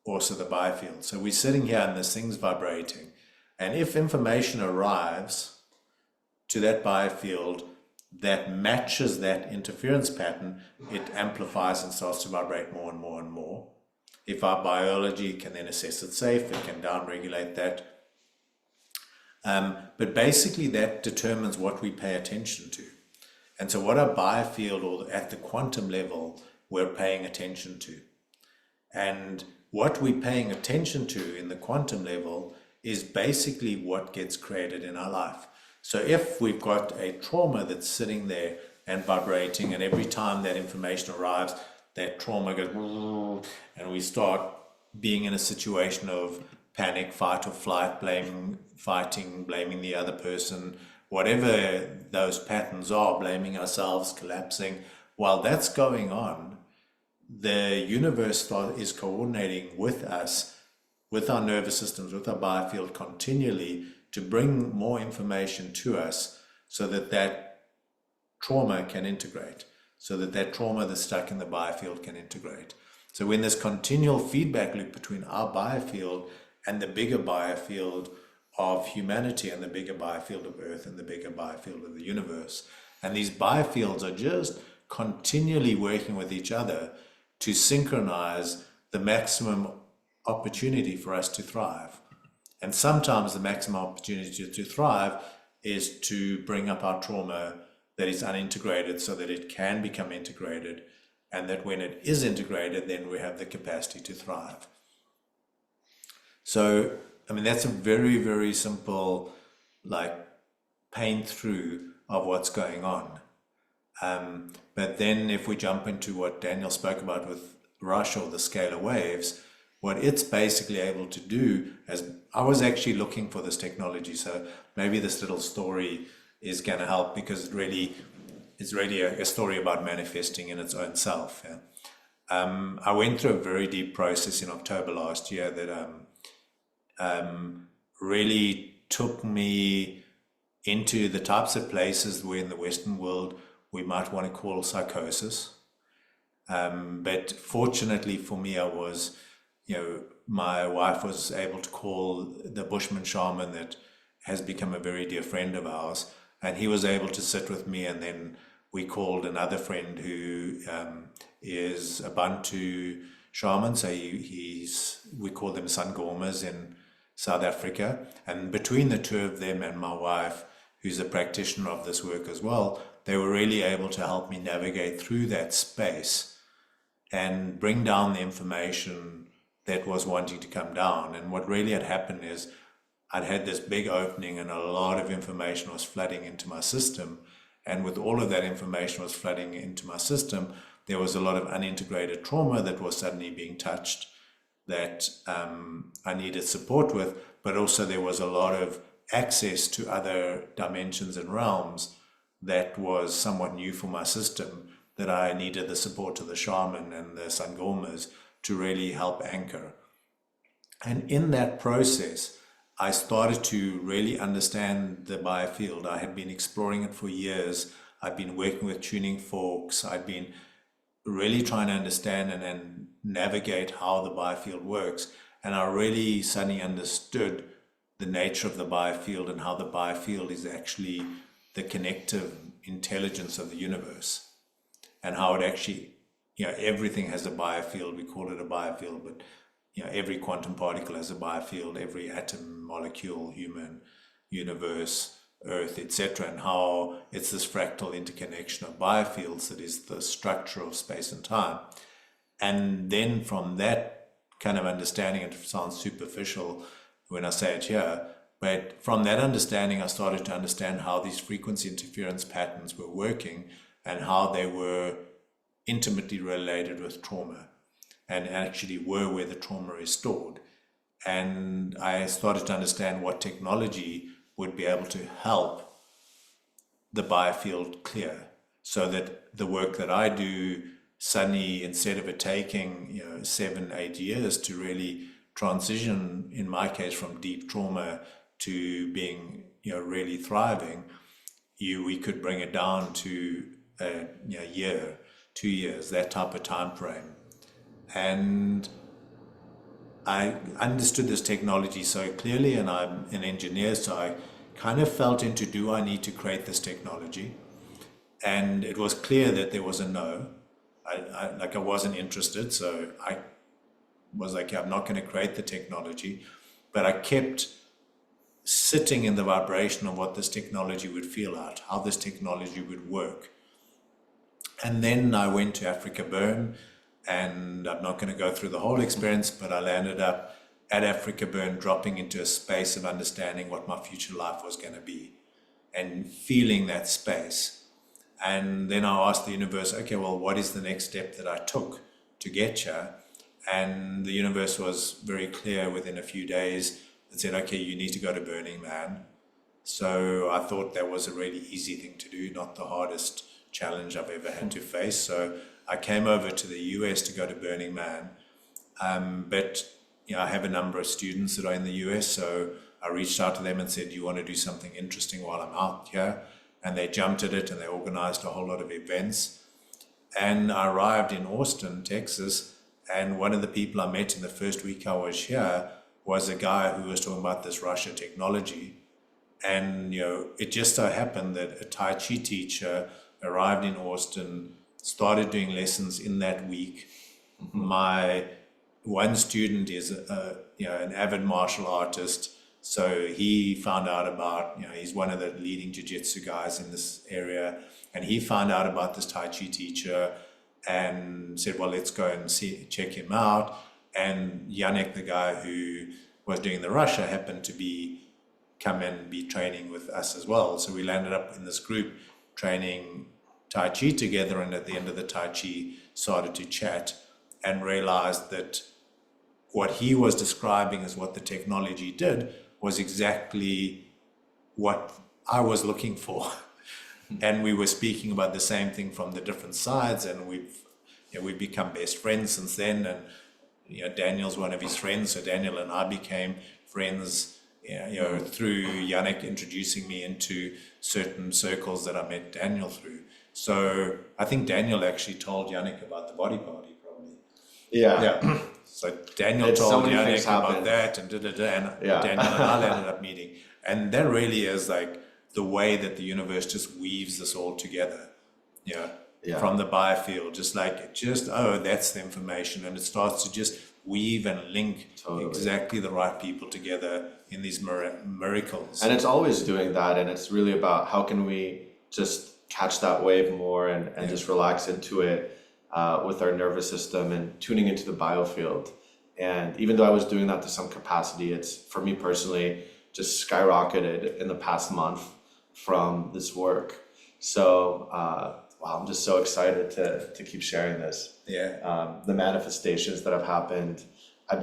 also the biofield. So we're sitting here and this thing's vibrating. And if information arrives to that biofield that matches that interference pattern, it amplifies and starts to vibrate more and more and more. If our biology can then assess it safe, it can downregulate that. But basically that determines what we pay attention to. And so what our biofield, or at the quantum level, we're paying attention to. And what we're paying attention to in the quantum level is basically what gets created in our life. So if we've got a trauma that's sitting there and vibrating, and every time that information arrives, that trauma goes, and we start being in a situation of panic, fight or flight, blaming the other person, whatever those patterns are, blaming ourselves, collapsing, while that's going on, the universe is coordinating with us, with our nervous systems, with our biofield continually to bring more information to us so that that trauma can integrate, so that that trauma that's stuck in the biofield can integrate. So when this continual feedback loop between our biofield and the bigger biofield of humanity and the bigger biofield of Earth and the bigger biofield of the universe, and these biofields are just continually working with each other to synchronize the maximum opportunity for us to thrive. And sometimes the maximum opportunity to thrive is to bring up our trauma that is unintegrated so that it can become integrated, and that when it is integrated, then we have the capacity to thrive. So, I mean, that's a very, very simple, paint through of what's going on. But then if we jump into what Daniel spoke about with Rush or the scalar waves, what it's basically able to do, as I was actually looking for this technology, so maybe this little story is going to help, because it's really a story about manifesting in its own self. Yeah? I went through a very deep process in October last year that really took me into the types of places where in the Western world we might want to call psychosis. But fortunately for me, my wife was able to call the Bushman shaman that has become a very dear friend of ours, and he was able to sit with me, and then we called another friend who is a Bantu shaman, so we call them Sangomas in South Africa, and between the two of them and my wife, who's a practitioner of this work as well, they were really able to help me navigate through that space and bring down the information that was wanting to come down. And what really had happened is I'd had this big opening and a lot of information was flooding into my system. And with all of that information was flooding into my system, there was a lot of unintegrated trauma that was suddenly being touched that I needed support with, but also there was a lot of access to other dimensions and realms that was somewhat new for my system, that I needed the support of the shaman and the Sangomas to really help anchor. And in that process, I started to really understand the biofield. I had been exploring it for years. I'd been working with tuning forks. I'd been really trying to understand and navigate how the biofield works. And I really suddenly understood the nature of the biofield and how the biofield is actually the connective intelligence of the universe, and how it actually, everything has a biofield. We call it a biofield, but every quantum particle has a biofield, every atom, molecule, human, universe, earth, etc., and how it's this fractal interconnection of biofields that is the structure of space and time. And then from that kind of understanding, it sounds superficial when I say it here, but from that understanding, I started to understand how these frequency interference patterns were working and how they were intimately related with trauma and actually were where the trauma is stored. And I started to understand what technology would be able to help the biofield clear, so that the work that I do suddenly, instead of it taking 7-8 years to really transition, in my case, from deep trauma to being really thriving, we could bring it down to a year, 2 years, that type of time frame. And I understood this technology so clearly, and I'm an engineer, so I kind of felt into, do I need to create this technology? And it was clear that there was a no. I wasn't interested, so I was like, I'm not going to create the technology. But I kept sitting in the vibration of what this technology would feel like, how this technology would work. And then I went to Africa Burn, and I'm not going to go through the whole experience, but I landed up at Africa Burn, dropping into a space of understanding what my future life was going to be and feeling that space. And then I asked the universe, okay, well, what is the next step that I took to get here? And the universe was very clear within a few days. It said, okay, you need to go to Burning Man. So I thought that was a really easy thing to do, not the hardest challenge I've ever had to face. So I came over to the US to go to Burning Man. But I have a number of students that are in the US, so I reached out to them and said, do you want to do something interesting while I'm out here? And they jumped at it, and they organized a whole lot of events. And I arrived in Austin, Texas, and one of the people I met in the first week I was here was a guy who was talking about this Russia technology. And it just so happened that a Tai Chi teacher arrived in Austin, started doing lessons in that week. My one student is an avid martial artist, so he found out about, he's one of the leading jiu-jitsu guys in this area, and he found out about this Tai Chi teacher and said, well, let's go and check him out. And Yannick, the guy who was doing the Russia, happened to come and be training with us as well. So we landed up in this group training Tai Chi together, and at the end of the Tai Chi started to chat and realized that what he was describing as what the technology did was exactly what I was looking for. And we were speaking about the same thing from the different sides, and we've become best friends since then. And Daniel's one of his friends, so Daniel and I became friends. Through Yannick introducing me into certain circles that I met Daniel through. So I think Daniel actually told Yannick about the body party, probably. Yeah. So Daniel It's so told many Yannick things about happen. that, and and Yeah. Daniel and I ended up meeting. And that really is like the way that the universe just weaves this all together. Yeah. From the biofield, that's the information, and it starts to just weave and link exactly the right people together in these miracles. And it's always doing that, and it's really about how can we just catch that wave more and just relax into it with our nervous system and tuning into the biofield. And even though I was doing that to some capacity, it's, for me personally, just skyrocketed in the past month from this work. So wow, I'm just so excited to keep sharing this. The manifestations that have happened, I've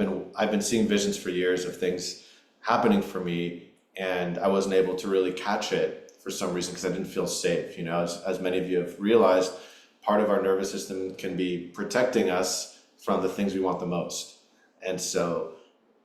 been seeing visions for years of things happening for me, and I wasn't able to really catch it for some reason because I didn't feel safe. As many of you have realized, part of our nervous system can be protecting us from the things we want the most. And so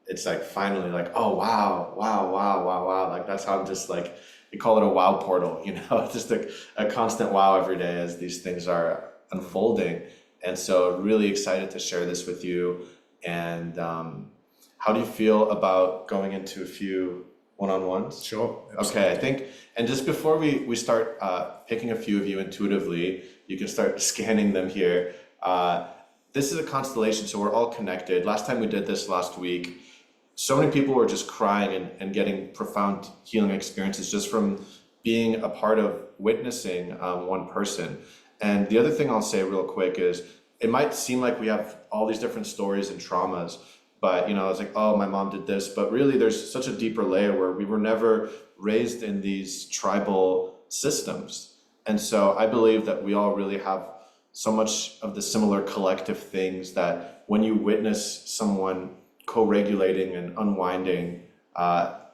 it's like finally like, oh wow, like that's how I'm just like, we call it a wow portal, just a constant wow every day as these things are unfolding. And so really excited to share this with you. And how do you feel about going into a few one-on-ones? Sure. Absolutely. Okay, I think, and just before we start picking a few of you intuitively, you can start scanning them here. This is a constellation, so we're all connected. Last time we did this last week, so many people were just crying and getting profound healing experiences just from being a part of witnessing one person. And the other thing I'll say real quick is, it might seem like we have all these different stories and traumas, but it's like, oh, my mom did this, but really there's such a deeper layer where we were never raised in these tribal systems. And so I believe that we all really have so much of the similar collective things that when you witness someone co-regulating and unwinding,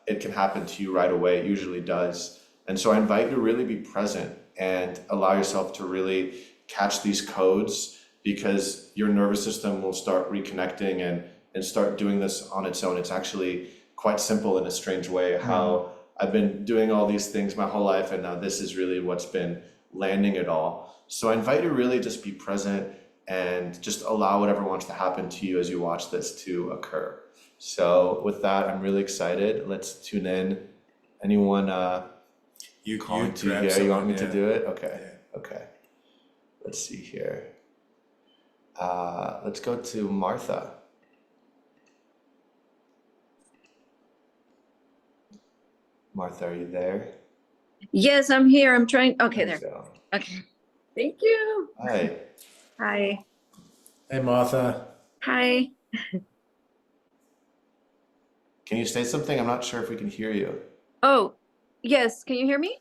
it can happen to you right away. It usually does. And so I invite you to really be present and allow yourself to really catch these codes, because your nervous system will start reconnecting and start doing this on its own. It's actually quite simple in a strange way, how I've been doing all these things my whole life, and now this is really what's been landing it all. So I invite you to really just be present and just allow whatever wants to happen to you as you watch this to occur. So with that, I'm really excited. Let's tune in. Anyone calling to here? You want me to do it? Okay. Yeah. Okay. Let's see here. Let's go to Martha. Martha, are you there? Yes, I'm here. I'm trying. Okay, there. Go. Okay. Thank you. Hi. Hi. Hey, Martha. Hi. Can you say something? I'm not sure if we can hear you. Oh, yes. Can you hear me?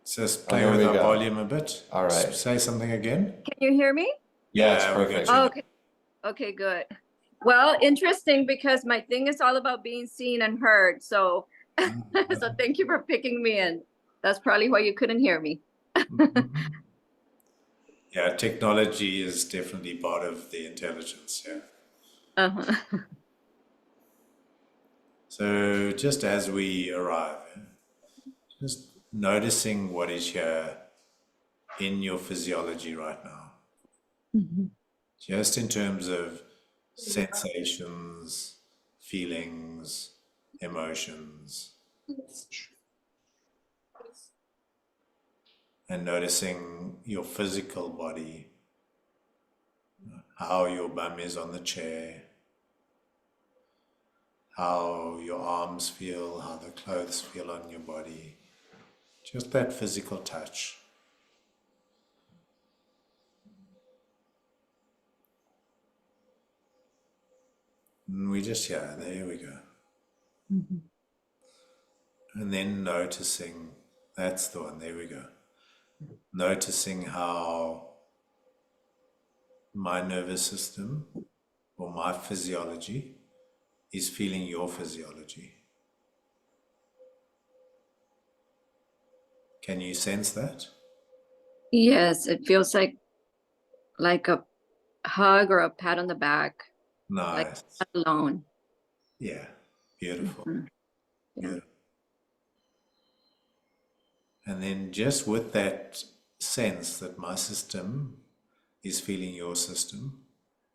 Just play with our volume a bit. All right. Say something again. Can you hear me? Yeah, it's perfect. Okay. Okay, good. Well, interesting, because my thing is all about being seen and heard. So, so thank you for picking me in. That's probably why you couldn't hear me. Yeah, technology is definitely part of the intelligence. Yeah. Uh-huh. So just as we arrive, just noticing what is here in your physiology right now. Mm-hmm. Just in terms of sensations, feelings, emotions. And noticing your physical body, how your bum is on the chair, how your arms feel, how the clothes feel on your body. Just that physical touch. And we just, there we go. Mm-hmm. And then noticing, that's the one, there we go. noticing how my nervous system or my physiology is feeling your physiology. Can you sense that? Yes, it feels like a hug or a pat on the back, like Nice. not alone. Yeah. Beautiful. Mhm. Yeah. Beautiful. And then just with that sense that my system is feeling your system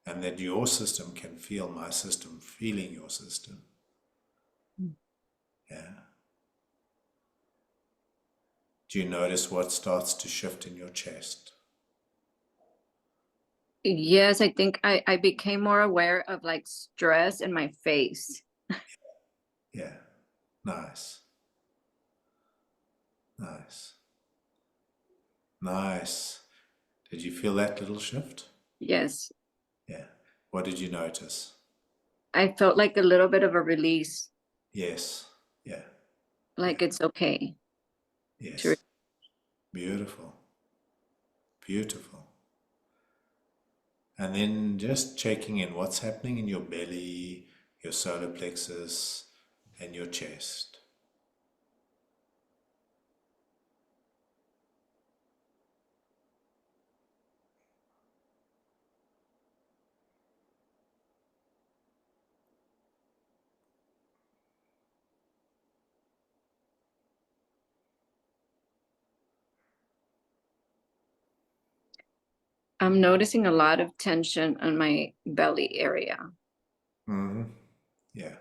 and that your system can feel my system feeling your system. Yeah. Do you notice what starts to shift in your chest? Yes, I think I became more aware of like stress in my face. Yeah. Nice. Nice. Nice. Did you feel that little shift? Yes, Yeah. What did you notice? I felt like a little bit of a release, Yes. Yeah. like it's okay to. Yes. Beautiful. Beautiful. And then just checking in what's happening in your belly, your solar plexus, and your chest. I'm noticing a lot of tension on my belly area, Mm-hmm. Yeah.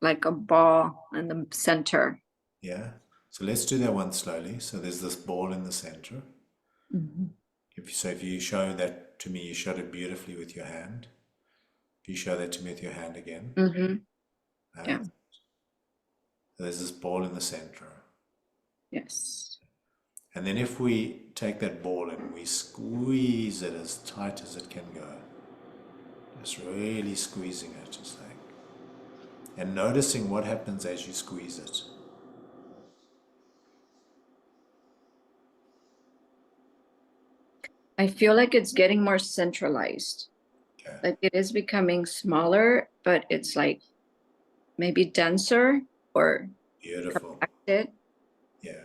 like a ball in the center. Yeah. So let's do that one slowly. So there's this ball in the center. Mhm. If you show that to me, you showed it beautifully with your hand. If you show that to me with your hand again, uh, Yeah. there's this ball in the center. Yes. And then if we take that ball and we squeeze it as tight as it can go, just really squeezing it, just like, and noticing what happens as you squeeze it. I feel like it's getting more centralized. Okay, Like it is becoming smaller, but it's like maybe denser or beautiful. compacted. Yeah.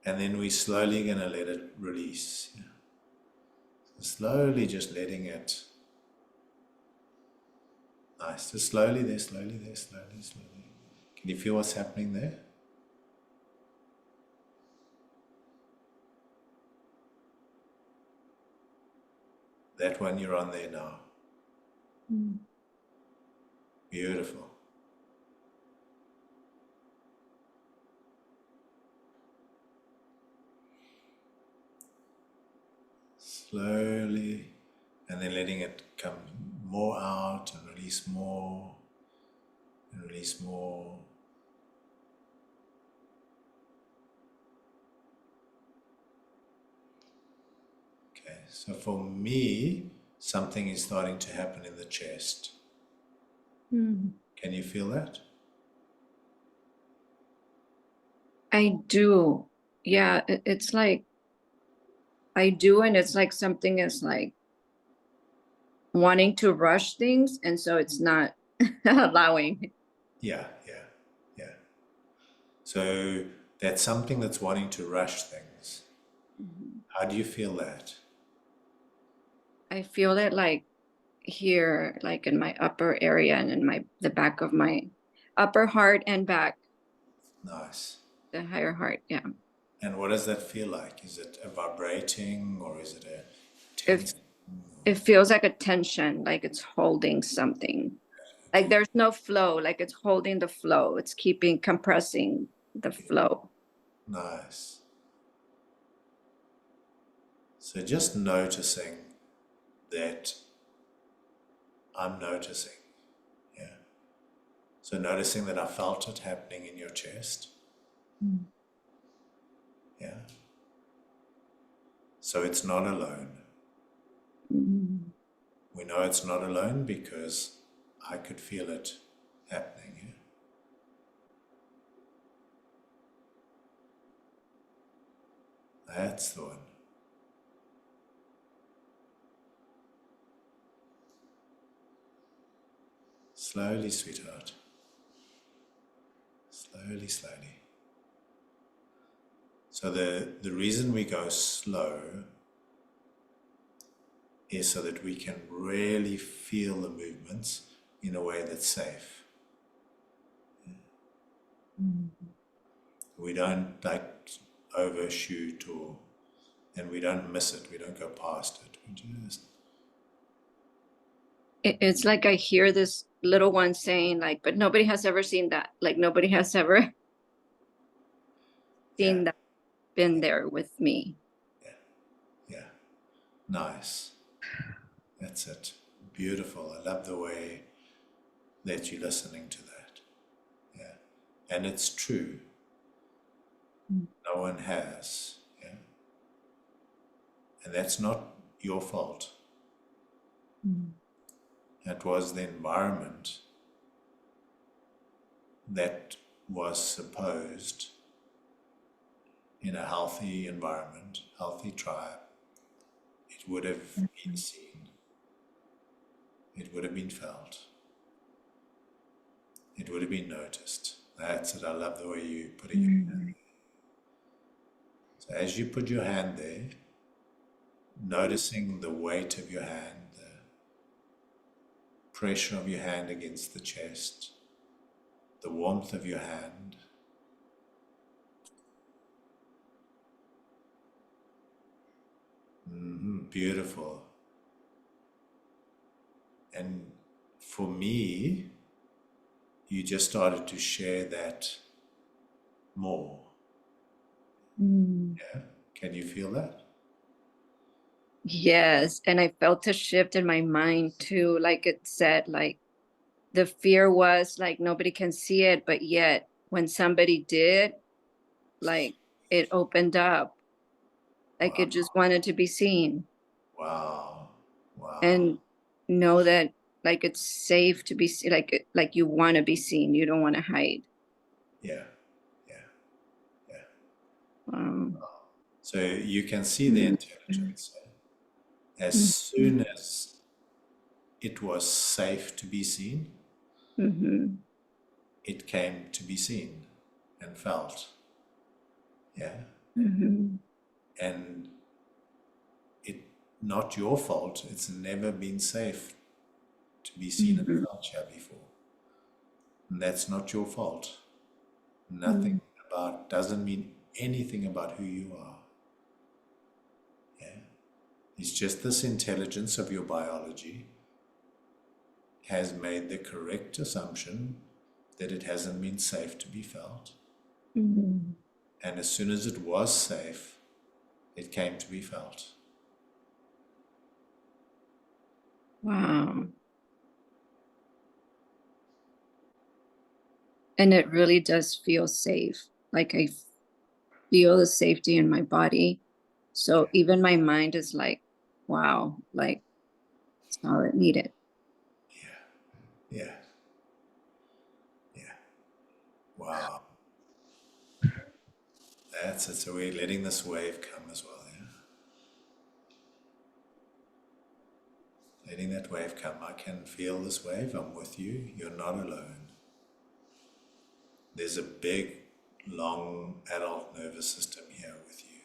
And then we slowly gonna let it release. Yeah. Slowly just letting it. Nice. Just slowly there, slowly there, slowly, slowly. Can you feel what's happening there? That one you're on there now. Mm. Beautiful. Slowly, and then letting it come more out and release more and release more. Okay, so for me, something is starting to happen in the chest. Mm. Can you feel that? I do. Yeah, it's like I do, and it's like something is like wanting to rush things, and so it's not allowing. Yeah, yeah, yeah. So that's something that's wanting to rush things. Mhm. How do you feel that? I feel it like here, like in my upper area and in the back of my upper heart and back, Nice. the higher heart. Yeah. And what does that feel like? Is it a vibrating or is it a If tense? it feels like a tension, like it's holding something. Like there's no flow, like it's holding the flow. It's keeping compressing the flow. Nice. So just noticing that I'm noticing. Yeah. So noticing that I felt it happening in your chest. Mm. Yeah. So it's not alone. Mm. We know it's not alone because I could feel it happening. Yeah? That's the one. Slowly, sweetheart. Slowly, slowly. So the reason we go slow is so that we can really feel the movements in a way that's safe. We don't like overshoot and we don't miss it. We don't go past it. We just It's like I hear this little one saying like, but nobody has ever seen that. Like nobody has ever seen that, been there with me. yeah, nice. That's it. Beautiful. I love the way that you're listening to that. Yeah, and it's true. No one has. Yeah, and that's not your fault. That was the environment that was supposed, in a healthy environment, healthy tribe, it would have been seen, it would have been felt, it would have been noticed. That's it. I love the way you put it. So as you put your hand there, noticing the weight of your hand, the pressure of your hand against the chest, the warmth of your hand, beautiful. And for me, you just started to share that more. Yeah? Can you feel that? Yes, and I felt a shift in my mind too. Like it said, like the fear was like nobody can see it, but yet when somebody did, like it opened up, like it just wanted to be seen. Wow. Wow. And know that like it's safe to be like you want to be seen, you don't want to hide. Yeah. Yeah. Yeah. um, So you can see the intelligence. As soon as it was safe to be seen, it came to be seen and felt. Yeah. And it not your fault. It's never been safe to be seen and felt here before. And that's not your fault. Nothing about doesn't mean anything about who you are. Yeah. It's just this intelligence of your biology has made the correct assumption that it hasn't been safe to be felt. And as soon as it was safe, it came to be felt. Wow. And it really does feel safe. Like I feel the safety in my body. So even my mind is like, wow, like it's all it needed. Yeah. Yeah. Wow. That's it. So we're letting this wave come as well. Yeah. Letting that wave come. I can feel this wave. I'm with you. You're not alone. There's a big, long adult nervous system here with you.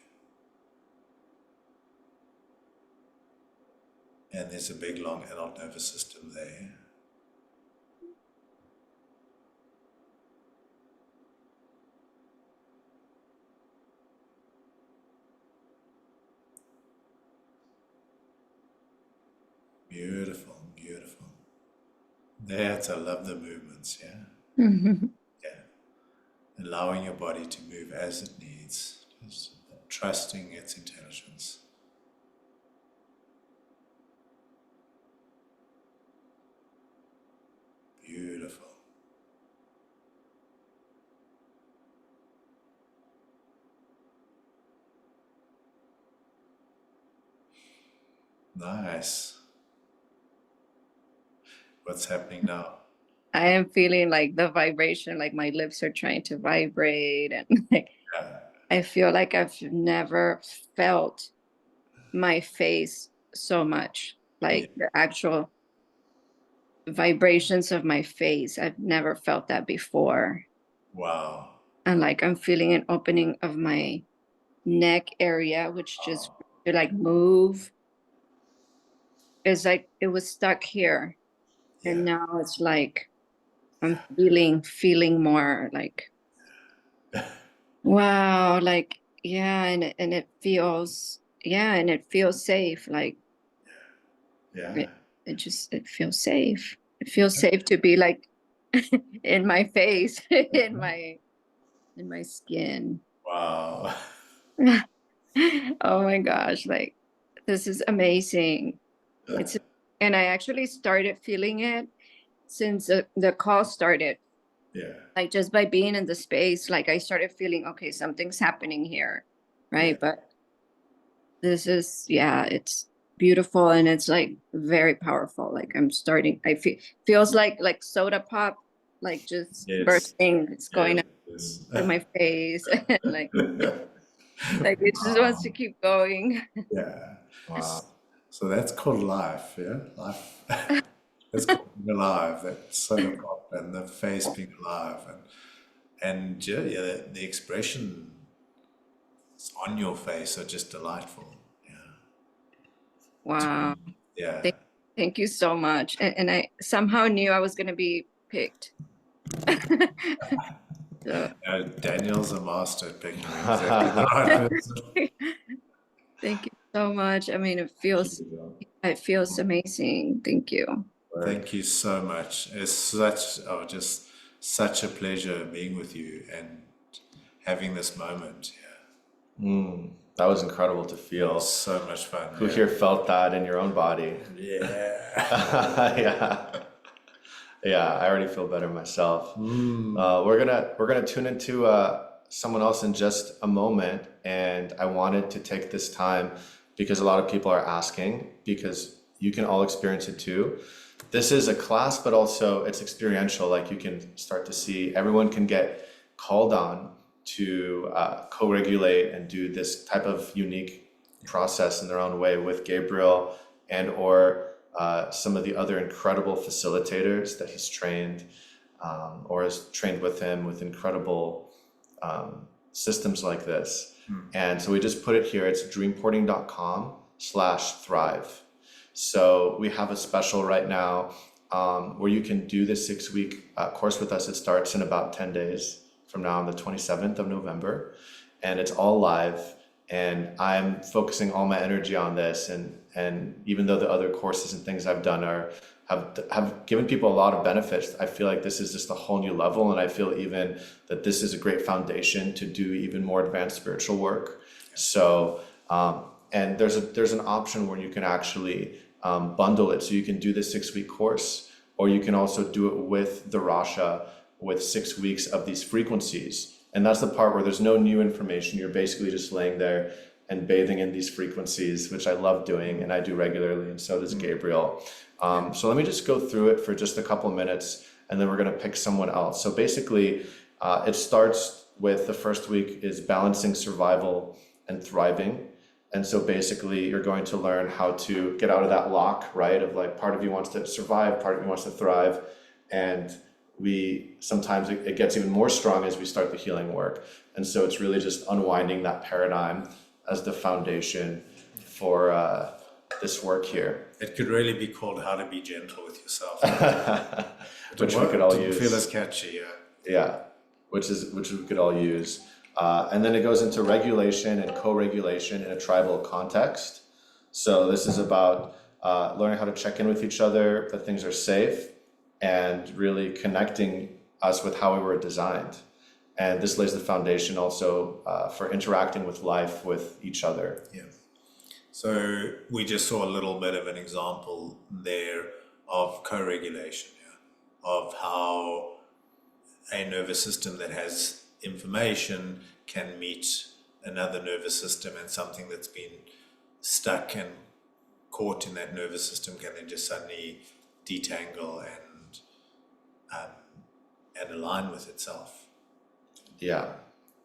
And there's a big, long adult nervous system there. Beautiful, beautiful. That's, I love the movements, yeah? Yeah. Allowing your body to move as it needs, just trusting its intelligence. Beautiful. Nice. What's happening now? I am feeling like the vibration, like my lips are trying to vibrate and like Yeah. I feel like I've never felt my face so much, Yeah. like the actual vibrations of my face. I've never felt that before. Wow. And like I'm feeling an opening of my neck area, which just to like move. It's like it was stuck here. Yeah. And now it's like I'm feeling more like wow, like yeah, and it feels yeah, and it feels safe. Like Yeah. it feels safe. It feels safe to be like in my face, in my skin. Wow. Oh my gosh, like this is amazing. It's and I actually started feeling it since the call started. Yeah. Like just by being in the space, like I started feeling okay, something's happening here, Yeah. right? But this is yeah, it's beautiful and it's like very powerful. Like I'm starting, I feel feels like soda pop, like just Yes. bursting. It's going Yes. up Yes. through my face, like it just wants to keep going. Yeah. Wow. So that's called life, yeah? Life. That's called being alive, that soda pop and the face being alive and yeah, yeah, the expressions on your face are just delightful. Yeah. Wow. Yeah. Thank, thank you so much. And I somehow knew I was going to be picked. So, Daniel's a master at picking exactly the right person. thank you so much. I mean, it feels amazing. Thank you. Word. Thank you so much. It's such, oh, just such a pleasure being with you and having this moment. That was incredible to Yeah. feel. So much fun. Who Yeah. here felt that in your own body? Yeah. Yeah. Yeah, I already feel better myself. We're gonna tune into someone else in just a moment, and I wanted to take this time because a lot of people are asking because you can all experience it too. This is a class, but also it's experiential. Like you can start to see everyone can get called on to co-regulate and do this type of unique process in their own way with Gabriel and or some of the other incredible facilitators that he's trained or has trained with him with incredible systems like this. And so we just put it here. It's dreamporting.com/thrive. So we have a special right now where you can do this 6-week course with us. It starts in about 10 days from now on the 27th of November, and it's all live. And I'm focusing all my energy on this. And even though the other courses and things I've done have given people a lot of benefits, I feel like this is just a whole new level. And I feel even that this is a great foundation to do even more advanced spiritual work. So, and there's an option where you can actually bundle it. So you can do the 6-week course, or you can also do it with the Rasha with 6 weeks of these frequencies. And that's the part where there's no new information. You're basically just laying there and bathing in these frequencies, which I love doing and I do regularly, and so does Gabriel. So let me just go through it for just a couple of minutes, and then we're going to pick someone else. So basically, it starts with the first week is balancing survival and thriving. And so basically, you're going to learn how to get out of that lock, right? Of like part of you wants to survive, part of you wants to thrive. And we sometimes it gets even more strong as we start the healing work. And so it's really just unwinding that paradigm as the foundation for this work here. It could really be called How to Be Gentle with Yourself. Which we could all use. Feel as catchy, yeah. Yeah, which we could all use. And then it goes into regulation and co-regulation in a tribal context. So this is about learning how to check in with each other, that things are safe, and really connecting us with how we were designed. And this lays the foundation also for interacting with life with each other. Yeah. So we just saw a little bit of an example there of co-regulation, yeah, of how a nervous system that has information can meet another nervous system, and something that's been stuck and caught in that nervous system can then just suddenly detangle and align with itself. Yeah.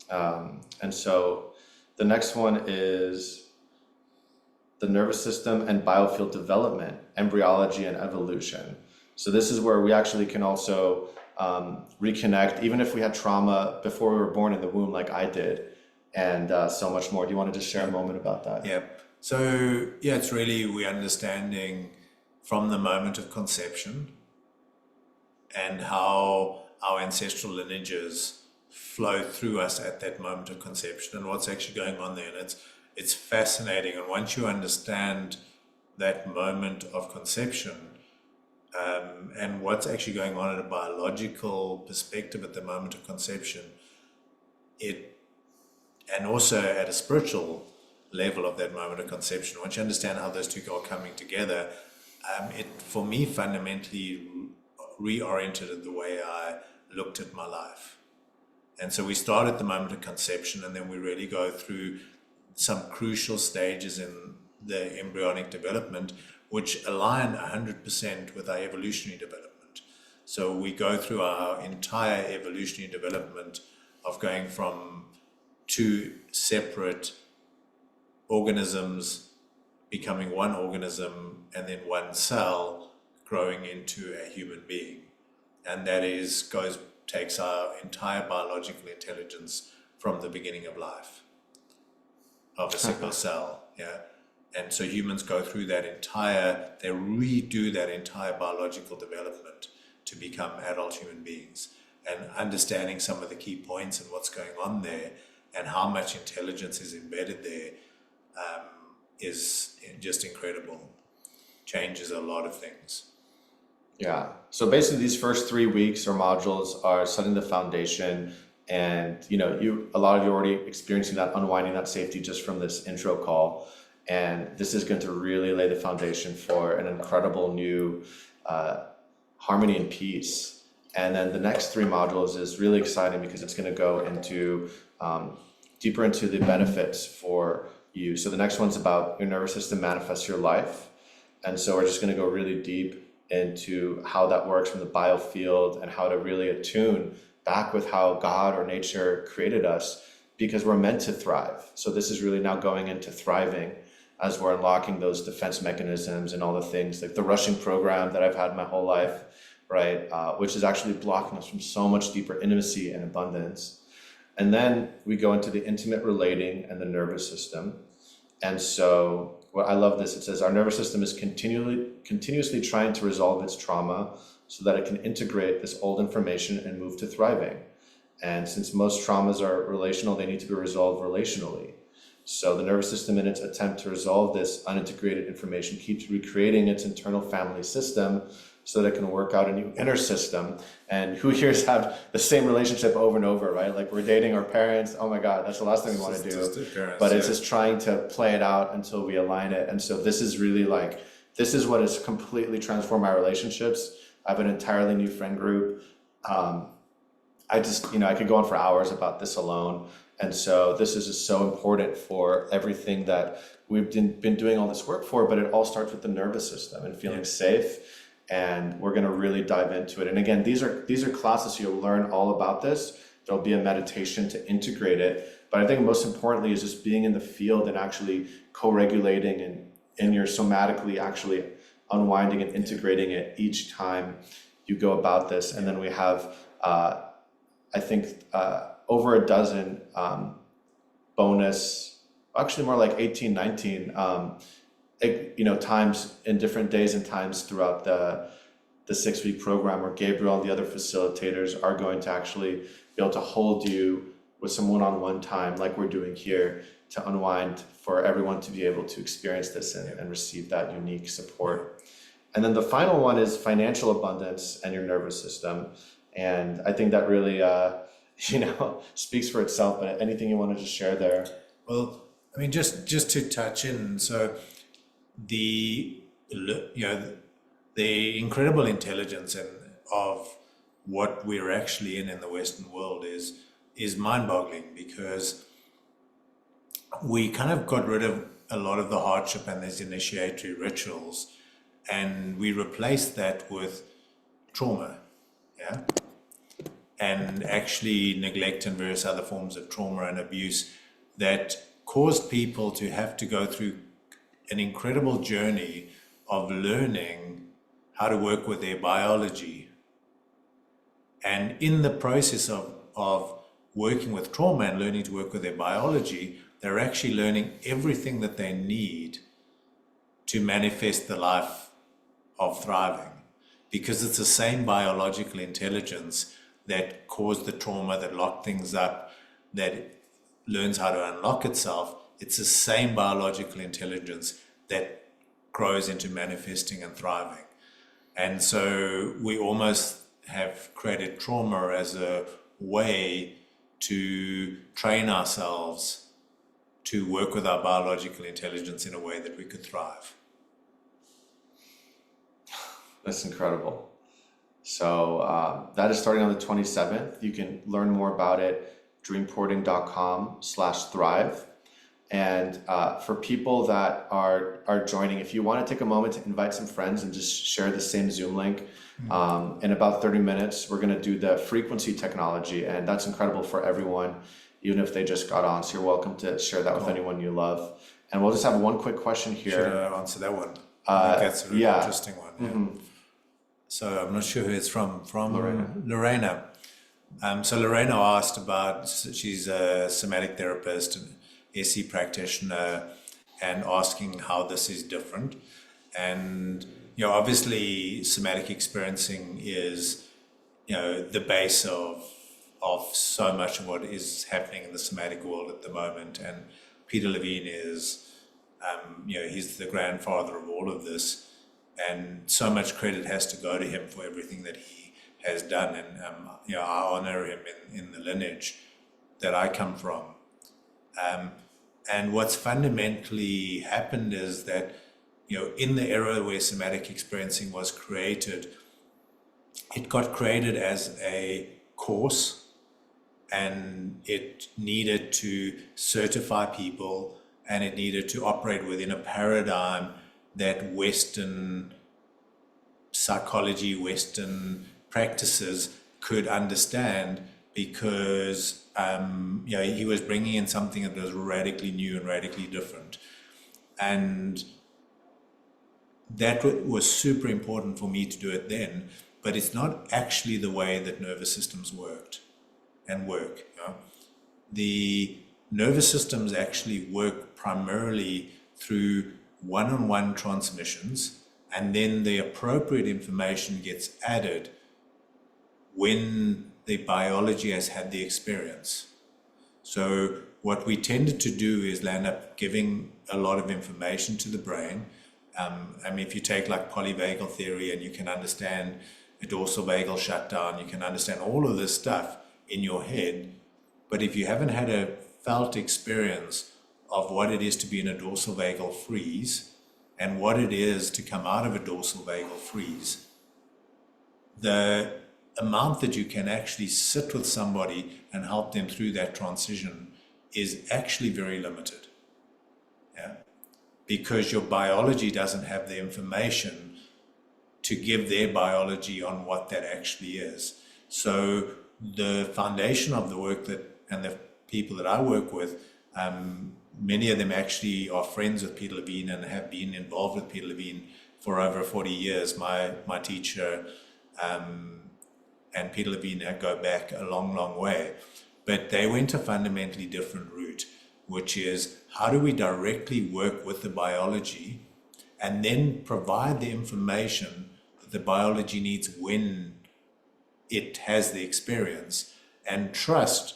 And so the next one is the nervous system and biofield development, embryology and evolution. So this is where we actually can also reconnect, even if we had trauma before we were born in the womb, like I did, and so much more. Do you want to just share a moment about that? Yeah. So, yeah, it's really we're understanding from the moment of conception and how our ancestral lineages flow through us at that moment of conception and what's actually going on there. And it's fascinating. And once you understand that moment of conception, and what's actually going on at a biological perspective at the moment of conception, and also at a spiritual level of that moment of conception, once you understand how those two are coming together, it for me fundamentally reoriented the way I looked at my life. And so we start at the moment of conception, and then we really go through some crucial stages in the embryonic development, which align 100% with our evolutionary development. So we go through our entire evolutionary development of going from two separate organisms becoming one organism, and then one cell growing into a human being. And that takes our entire biological intelligence from the beginning of life, of a single cell. Yeah. And so humans go through they redo that entire biological development to become adult human beings. And understanding some of the key points and what's going on there and how much intelligence is embedded there is just incredible. Changes a lot of things. Yeah. So basically these first 3 weeks or modules are setting the foundation, and a lot of you are already experiencing that, unwinding that safety just from this intro call. And this is going to really lay the foundation for an incredible new harmony and peace. And then the next 3 modules is really exciting because it's going to go into deeper into the benefits for you. So the next one's about your nervous system manifests your life. And so we're just going to go really deep into how that works from the biofield and how to really attune back with how God or nature created us, because we're meant to thrive. So this is really now going into thriving as we're unlocking those defense mechanisms and all the things like the rushing program that I've had my whole life, right? Which is actually blocking us from so much deeper intimacy and abundance. And then we go into the intimate relating and the nervous system. And so I love this. It says our nervous system is continuously trying to resolve its trauma so that it can integrate this old information and move to thriving. And since most traumas are relational, they need to be resolved relationally. So the nervous system, in its attempt to resolve this unintegrated information, keeps recreating its internal family system so that it can work out a new inner system. And who here has had the same relationship over and over, right? Like we're dating our parents. Oh my God, that's the last thing we want to do. But it's just trying to play it out until we align it. And so this is really this is what has completely transformed my relationships. I have an entirely new friend group. I could go on for hours about this alone. And so this is just so important for everything that we've been doing all this work for, but it all starts with the nervous system and feeling safe. And we're going to really dive into it. And again, these are classes, so you'll learn all about this. There'll be a meditation to integrate it. But I think most importantly is just being in the field and actually co-regulating and in your somatically actually unwinding and integrating it each time you go about this. And then we have, I think, over a dozen bonus, actually more like 18, 19, times in different days and times throughout the 6-week program, where Gabriel and the other facilitators are going to actually be able to hold you with some one-on-one time like we're doing here to unwind, for everyone to be able to experience this and receive that unique support. And then the final one is financial abundance and your nervous system. And I think that really, speaks for itself, but anything you want to just share there? Well, I mean, just to touch in, so the incredible intelligence of what we're actually in the Western world is mind-boggling, because we kind of got rid of a lot of the hardship and these initiatory rituals, and we replaced that with trauma, yeah. and actually neglect and various other forms of trauma and abuse that caused people to have to go through an incredible journey of learning how to work with their biology. And in the process of working with trauma and learning to work with their biology, they're actually learning everything that they need to manifest the life of thriving, because it's the same biological intelligence that caused the trauma, that locked things up, that learns how to unlock itself. It's the same biological intelligence that grows into manifesting and thriving. And so we almost have created trauma as a way to train ourselves to work with our biological intelligence in a way that we could thrive. That's incredible. So that is starting on the 27th. You can learn more about it, dreamporting.com/thrive. And for people that are joining, if you want to take a moment to invite some friends and just share the same Zoom link, in about 30 minutes, we're going to do the frequency technology. And that's incredible for everyone, even if they just got on. So you're welcome to share that with anyone you love. And we'll just have one quick question here. Should I answer that one? I think that's a really interesting one. Yeah. Mm-hmm. So I'm not sure who it's from. Lorena. Lorena. So Lorena asked about, she's a somatic therapist and SE practitioner, and asking how this is different. And, obviously somatic experiencing is, the base of so much of what is happening in the somatic world at the moment. And Peter Levine is, he's the grandfather of all of this. And so much credit has to go to him for everything that he has done. And, I honor him in the lineage that I come from. And what's fundamentally happened is that, in the era where somatic experiencing was created, it got created as a course, and it needed to certify people, and it needed to operate within a paradigm that Western psychology, Western practices could understand, because he was bringing in something that was radically new and radically different. And that was super important for me to do it then, but it's not actually the way that nervous systems worked and work. The nervous systems actually work primarily through one-on-one transmissions, and then the appropriate information gets added when the biology has had the experience. So what we tended to do is land up giving a lot of information to the brain. If you take like polyvagal theory, and you can understand a dorsal vagal shutdown, you can understand all of this stuff in your head. But if you haven't had a felt experience of what it is to be in a dorsal vagal freeze, and what it is to come out of a dorsal vagal freeze, the amount that you can actually sit with somebody and help them through that transition is actually very limited. Because your biology doesn't have the information to give their biology on what that actually is. So the foundation of the work and the people that I work with, many of them actually are friends with Peter Levine and have been involved with Peter Levine for over 40 years. My teacher and Peter Levine go back a long, long way. But they went a fundamentally different route, which is, how do we directly work with the biology and then provide the information that the biology needs when it has the experience, and trust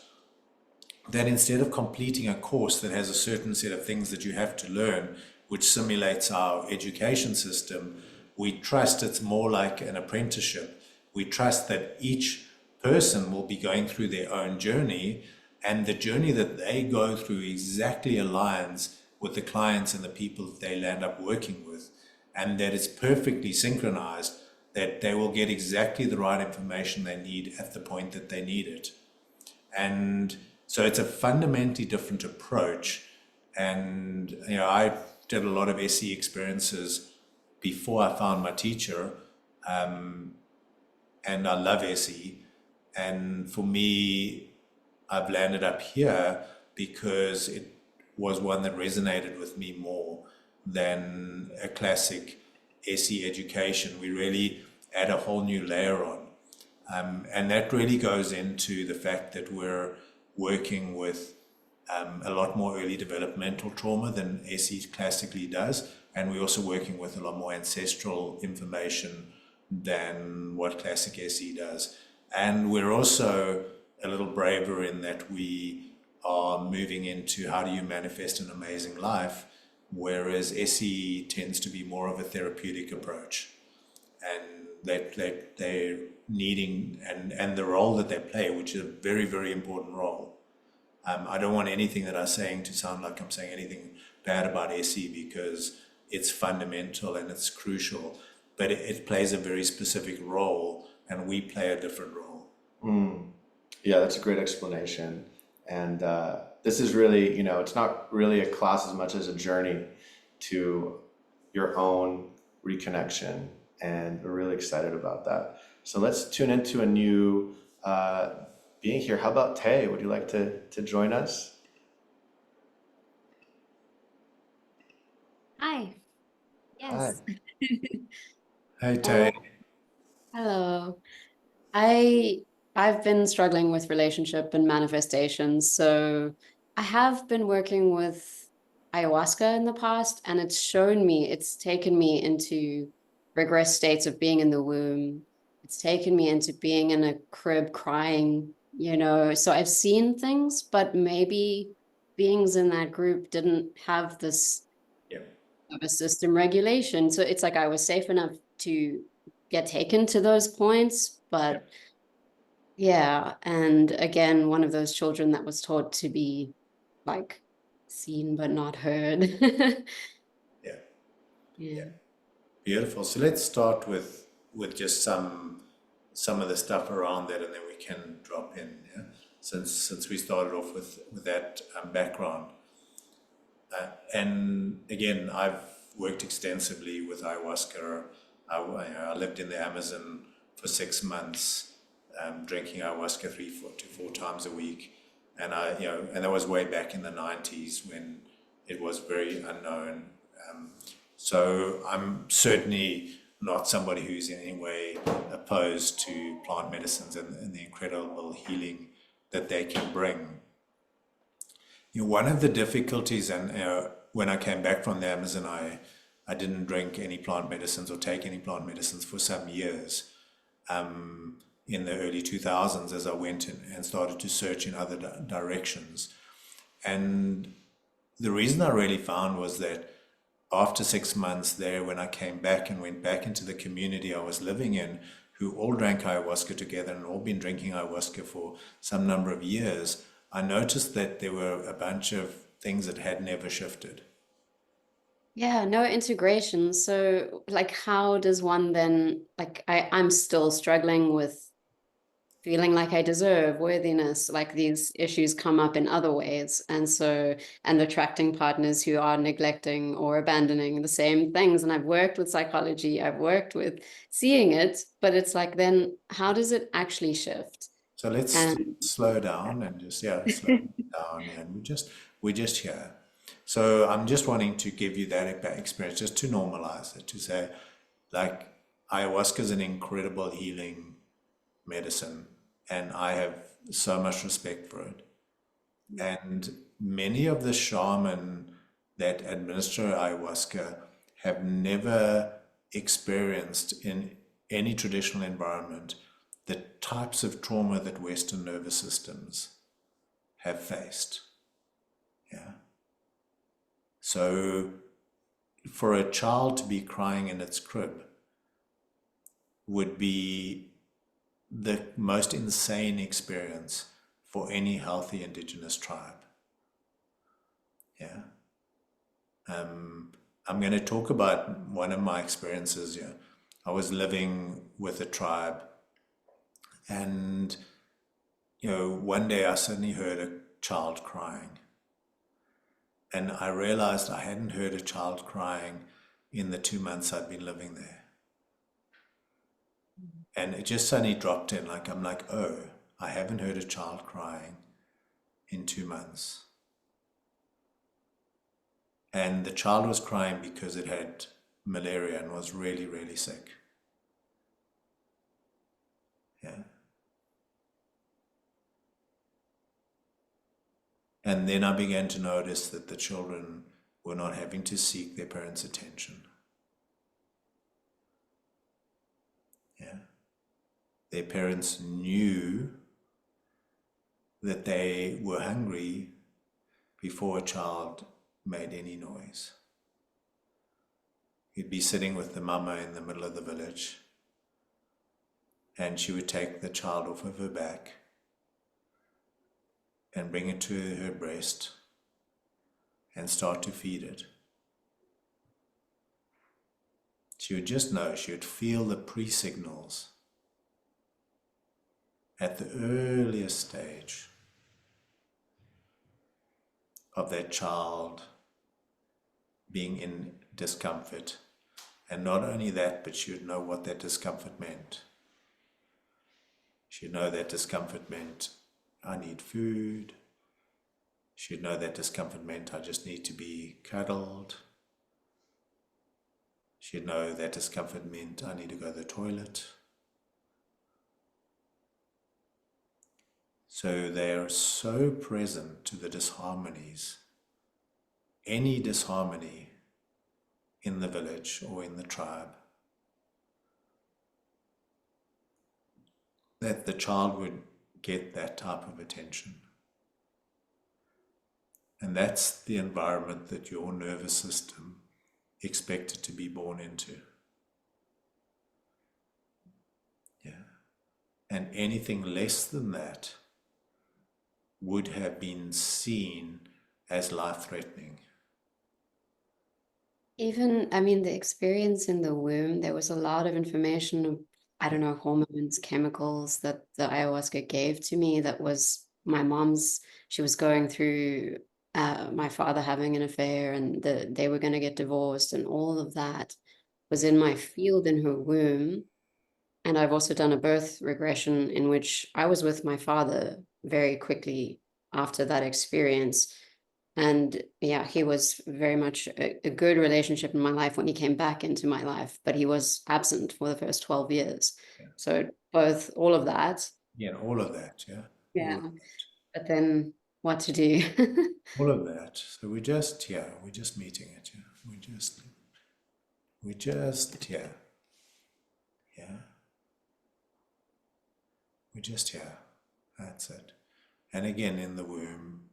that instead of completing a course that has a certain set of things that you have to learn, which simulates our education system, we trust it's more like an apprenticeship. We trust that each person will be going through their own journey, and the journey that they go through exactly aligns with the clients and the people that they land up working with, and that it's perfectly synchronized, that they will get exactly the right information they need at the point that they need it. And so it's a fundamentally different approach. And I did a lot of SE experiences before I found my teacher, and I love SE. And for me, I've landed up here because it was one that resonated with me more than a classic SE education. We really add a whole new layer on. And that really goes into the fact that we're working with a lot more early developmental trauma than SE classically does. And we're also working with a lot more ancestral information than what classic SE does. And we're also a little braver in that we are moving into how do you manifest an amazing life, whereas SE tends to be more of a therapeutic approach. And they're needing, and the role that they play, which is a very, very important role. I don't want anything that I'm saying to sound like I'm saying anything bad about SE, because it's fundamental and it's crucial, but it plays a very specific role, and we play a different role. Yeah, that's a great explanation. And this is really, it's not really a class as much as a journey to your own reconnection. And we're really excited about that. So let's tune into a new being here. How about Tay? Would you like to join us? Hi. Hi. Yes. Hey, Tay. Hello. I I've been struggling with relationship and manifestation, so I have been working with ayahuasca in the past, and it's taken me into regress states of being in the womb. It's taken me into being in a crib crying, So I've seen things, but maybe beings in that group didn't have this Yep. nervous system regulation. So it's like I was safe enough to get taken to those points, but yeah. And again, one of those children that was taught to be like seen but not heard. Yeah. Yeah. Beautiful. So let's start with just some of the stuff around that, and then we can drop in. Yeah. Since we started off with that background, and again, I've worked extensively with ayahuasca. I lived in the Amazon for 6 months, drinking ayahuasca 3 to 4 times a week, and and that was way back in the 90s when it was very unknown. So I'm certainly not somebody who's in any way opposed to plant medicines and the incredible healing that they can bring. One of the difficulties, and when I came back from the Amazon, I didn't drink any plant medicines or take any plant medicines for some years. In the early 2000s, as I went and started to search in other directions. And the reason I really found was that after 6 months there, when I came back and went back into the community I was living in, who all drank ayahuasca together and all been drinking ayahuasca for some number of years, I noticed that there were a bunch of things that had never shifted. Yeah, no integration. So like how does one then I'm still struggling with feeling like I deserve worthiness, like these issues come up in other ways. And attracting partners who are neglecting or abandoning the same things. And I've worked with psychology, I've worked with seeing it, but it's like, then how does it actually shift? So let's And slow down and slow down, and we're just here. So I'm just wanting to give you that experience, just to normalize it, to say, like, ayahuasca is an incredible healing medicine, and I have so much respect for it. And many of the shaman that administer ayahuasca have never experienced in any traditional environment the types of trauma that Western nervous systems have faced. Yeah. So for a child to be crying in its crib would be the most insane experience for any healthy indigenous tribe. Yeah. I'm going to talk about one of my experiences. Yeah. I was living with a tribe, and one day I suddenly heard a child crying, and I realized I hadn't heard a child crying in the 2 months I'd been living there. And it just suddenly dropped in, I'm like, oh, I haven't heard a child crying in 2 months. And the child was crying because it had malaria and was really, really sick. Yeah. And then I began to notice that the children were not having to seek their parents' attention. Yeah. Their parents knew that they were hungry before a child made any noise. You'd be sitting with the mama in the middle of the village, and she would take the child off of her back and bring it to her breast and start to feed it. She would just know, she would feel the pre-signals at the earliest stage of that child being in discomfort. And not only that, but she would know what that discomfort meant. She'd know that discomfort meant, I need food. She'd know that discomfort meant, I just need to be cuddled. She'd know that discomfort meant, I need to go to the toilet. So they are so present to the disharmonies. Any disharmony in the village or in the tribe, that the child would get that type of attention. And that's the environment that your nervous system expected to be born into. Yeah. And anything less than that would have been seen as life-threatening. Even, I mean, the experience in the womb, there was a lot of information of, I don't know, hormones, chemicals that the ayahuasca gave to me that was my mom's. She was going through my father having an affair, and they were going to get divorced, and all of that was in my field in her womb. And I've also done a birth regression in which I was with my father very quickly after that experience. And yeah, he was very much a good relationship in my life when he came back into my life, but he was absent for the first 12 years. Yeah. So both, all of that. Yeah, all of that, yeah. Yeah. But then what to do? All of that. So we're just meeting it, yeah. We're just here. Yeah. We're just here. That's it. And again, in the womb,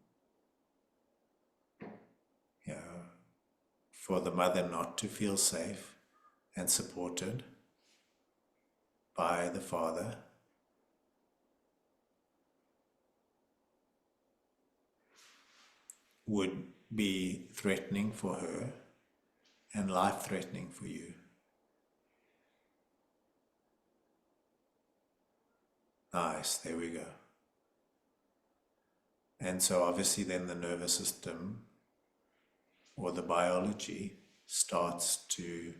you know, for the mother not to feel safe and supported by the father, would be threatening for her and life-threatening for you. Nice, there we go. And so obviously then the nervous system or the biology starts to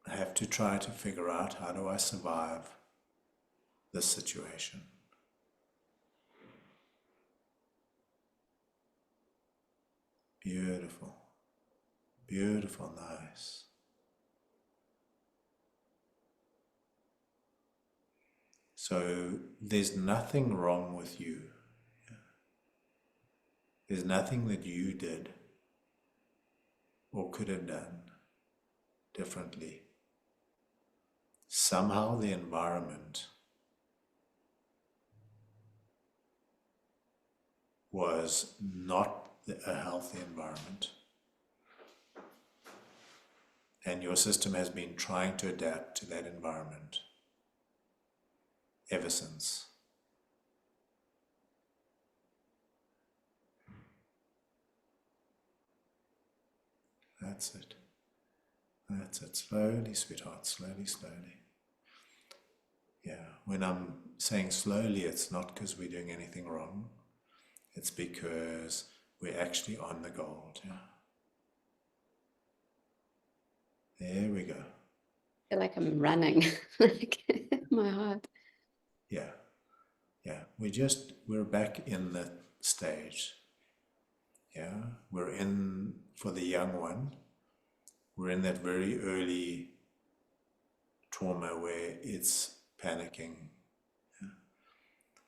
have to try to figure out, how do I survive this situation? Beautiful, beautiful, nice. So there's nothing wrong with you. There's nothing that you did or could have done differently. Somehow the environment was not a healthy environment. And your system has been trying to adapt to that environment ever since. That's it. That's it. Slowly, sweetheart. Slowly, slowly. Yeah. When I'm saying slowly, it's not because we're doing anything wrong. It's because we're actually on the gold. Yeah. There we go. I feel like I'm running, like my heart. Yeah. Yeah. We're back in that stage. Yeah. We're in, for the young one, we're in that very early trauma where it's panicking.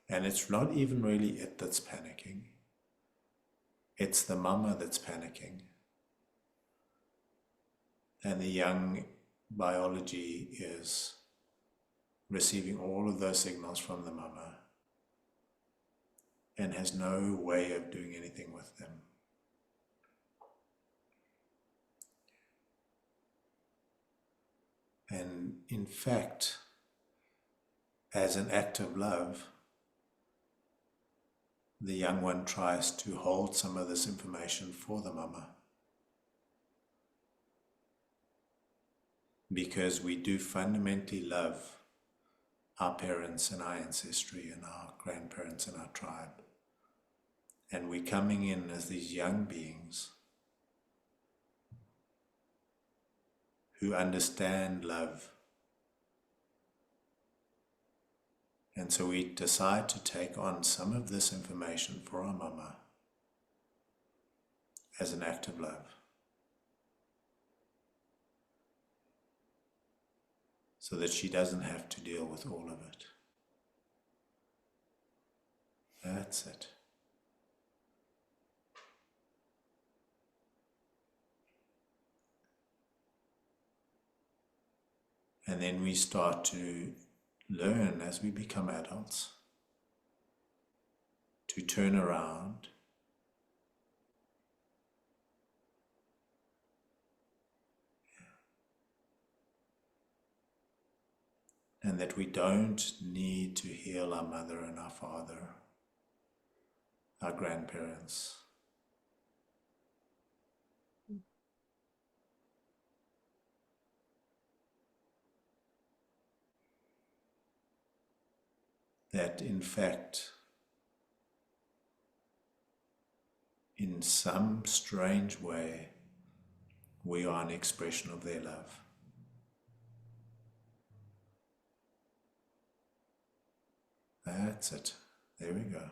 And it's not even really it that's panicking. It's the mama that's panicking. And the young biology is receiving all of those signals from the mama and has no way of doing anything with them. And in fact, as an act of love, the young one tries to hold some of this information for the mama. Because we do fundamentally love our parents and our ancestry and our grandparents and our tribe. And we're coming in as these young beings who understand love. And so we decide to take on some of this information for our mama as an act of love. So that she doesn't have to deal with all of it. That's it. And then we start to learn as we become adults to turn around and that we don't need to heal our mother and our father, our grandparents. That in fact, in some strange way, we are an expression of their love. That's it. There we go.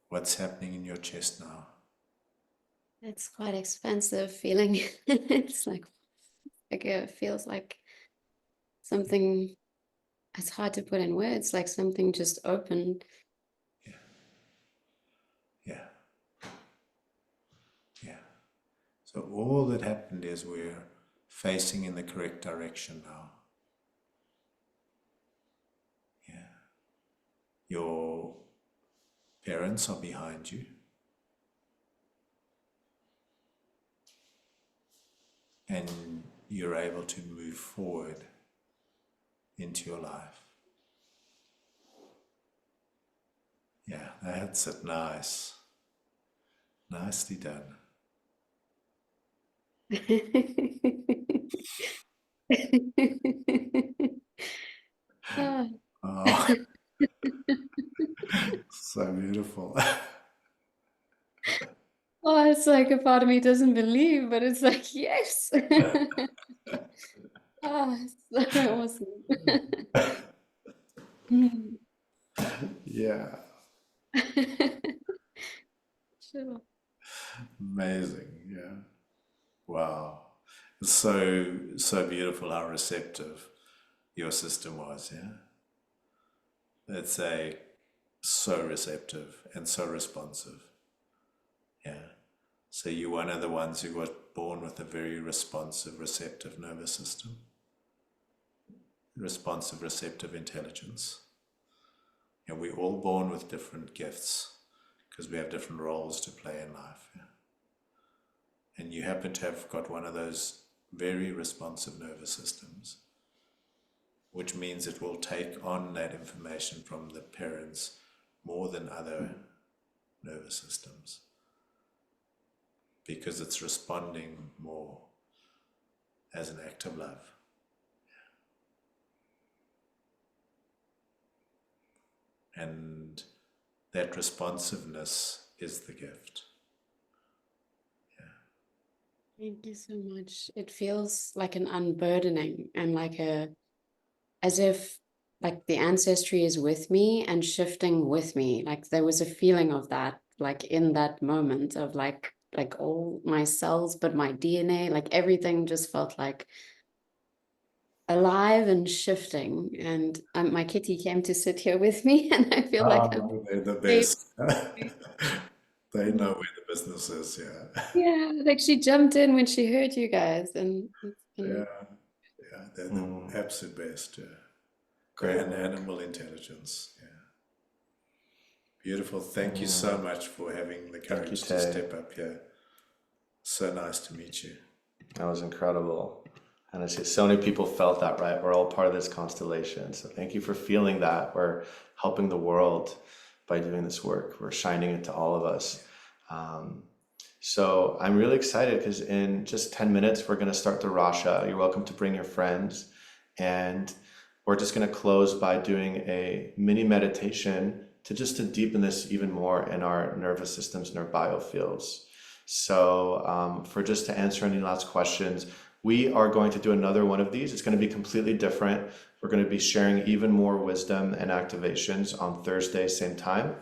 What's happening in your chest now? It's quite expansive feeling. It's like it feels like something, it's hard to put in words, like something just opened. Yeah. Yeah. Yeah. So all that happened is we're facing in the correct direction now. Yeah. Your parents are behind you. And you're able to move forward into your life. Yeah, that's it. Nice. Nicely done. Ah. Oh, so beautiful. Oh, it's like a part of me doesn't believe, but it's like, yes. Oh, so awesome. Hmm. Yeah, Sure. amazing. Yeah. Wow. It's so beautiful how receptive your system was, yeah? It's so receptive and so responsive. Yeah. So you're one of the ones who got born with a very responsive, receptive nervous system. Responsive, receptive intelligence. And we're all born with different gifts because we have different roles to play in life. Yeah? And you happen to have got one of those very responsive nervous systems, which means it will take on that information from the parents more than other nervous systems because it's responding more as an act of love. And that responsiveness is the gift. Thank you so much. It feels like an unburdening and like as if like the ancestry is with me and shifting with me. Like there was a feeling of that, like in that moment of like all my cells, but my DNA, like everything just felt like alive and shifting. And my kitty came to sit here with me, and I feel like I'm Oh, they're the safe. best. They know where the business is, yeah. Yeah, like she jumped in when she heard you guys, and it's Yeah, been yeah, they're the Mm, absolute best, yeah. great And work. animal intelligence, yeah. Beautiful. Thank you so Mm, much for having the thank you, courage to Tay. step up here. So nice to meet you. That was incredible. And I see so many people felt that, right? We're all part of this constellation. So thank you for feeling that. We're helping the world by doing this work. We're shining it to all of us. Um, so I'm really excited because in just 10 minutes, we're going to start the Rasha. You're welcome to bring your friends. And we're just going to close by doing a mini meditation to deepen this even more in our nervous systems and our biofields. So for just to answer any last questions, we are going to do another one of these. It's going to be completely different. We're going to be sharing even more wisdom and activations on Thursday, same time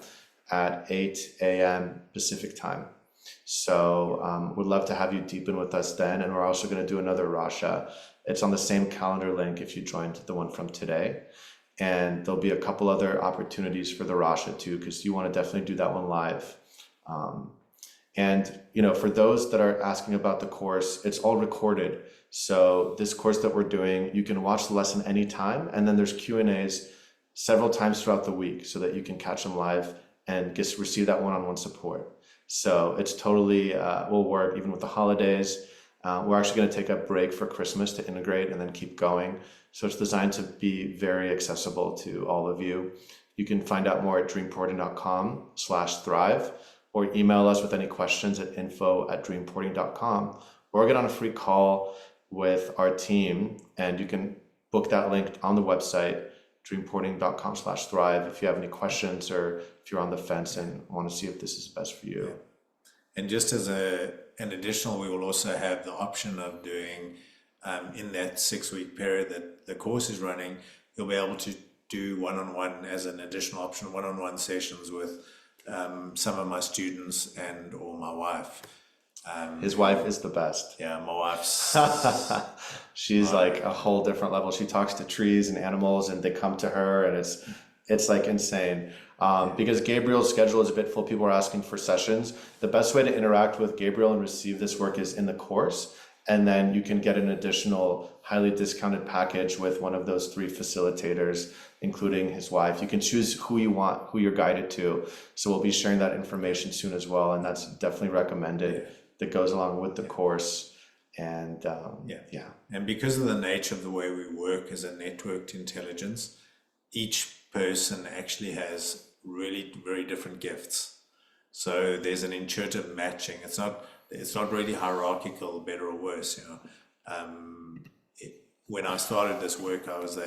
at 8 a.m. Pacific time. So we'd love to have you deepen with us then. And we're also going to do another Rasha. It's on the same calendar link if you joined the one from today. And there'll be a couple other opportunities for the Rasha too, because you want to definitely do that one live. Um, and for those that are asking about the course, it's all recorded. So this course that we're doing, you can watch the lesson anytime, and then there's Q&As several times throughout the week so that you can catch them live and receive that one-on-one support. So it's totally will work even with the holidays. We're actually going to take a break for Christmas to integrate and then keep going. So it's designed to be very accessible to all of you. You can find out more at dreamporting.com/thrive, or email us with any questions at info@dreamporting.com, or get on a free call with our team, and you can book that link on the website, dreamporting.com/thrive, if you have any questions or if you're on the fence and want to see if this is best for you. And just as an additional, we will also have the option of doing, in that 6-week period that the course is running, you'll be able to do one-on-one as an additional option, one-on-one sessions with some of my students or my wife. His wife is the best. Yeah, my wife's She's like a whole different level. She talks to trees and animals, and they come to her, and it's like insane. Because Gabriel's schedule is a bit full, people are asking for sessions. The best way to interact with Gabriel and receive this work is in the course, and then you can get an additional highly discounted package with one of those 3 facilitators, including his wife. You can choose who you want, who you're guided to. So we'll be sharing that information soon as well, and that's definitely recommended. That goes along with the course. And yeah. And because of the nature of the way we work as a networked intelligence, each person actually has really very different gifts. So there's an intuitive matching. It's not really hierarchical, better or worse. When I started this work, I was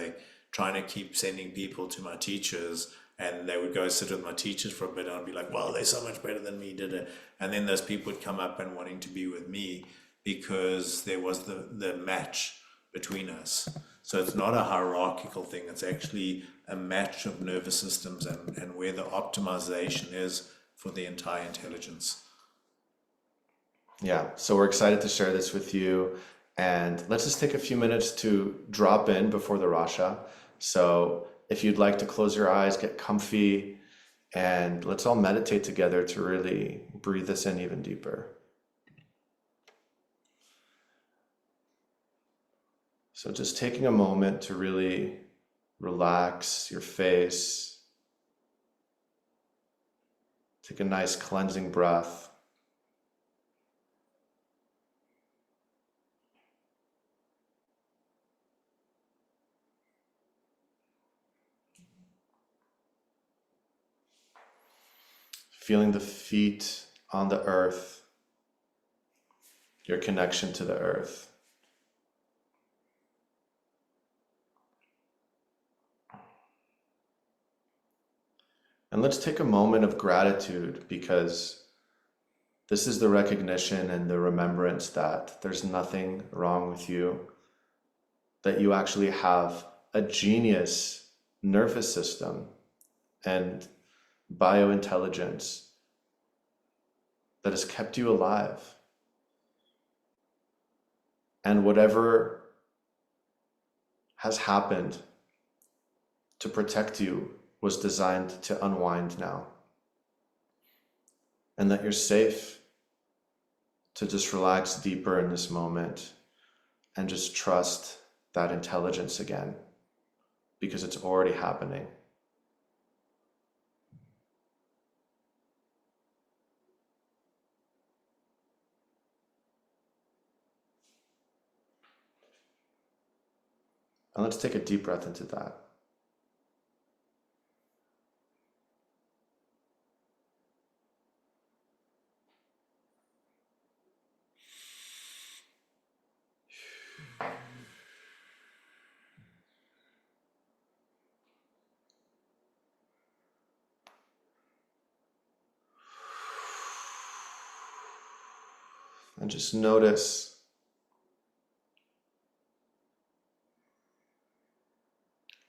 trying to keep sending people to my teachers, and they would go sit with my teachers for a bit, and I'd be like, well, they're so much better than me, did it? And then those people would come up and wanting to be with me because there was the match between us. So it's not a hierarchical thing, it's actually a match of nervous systems and where the optimization is for the entire intelligence. Yeah, so we're excited to share this with you. And let's just take a few minutes to drop in before the Rasha. So if you'd like to close your eyes, get comfy, and let's all meditate together to really breathe this in even deeper. So just taking a moment to really relax your face. Take a nice cleansing breath. Feeling the feet on the earth, your connection to the earth. And let's take a moment of gratitude, because this is the recognition and the remembrance that there's nothing wrong with you, that you actually have a genius nervous system and biointelligence that has kept you alive. And whatever has happened to protect you was designed to unwind now. And that you're safe to just relax deeper in this moment and just trust that intelligence again, because it's already happening. And let's take a deep breath into that. And just notice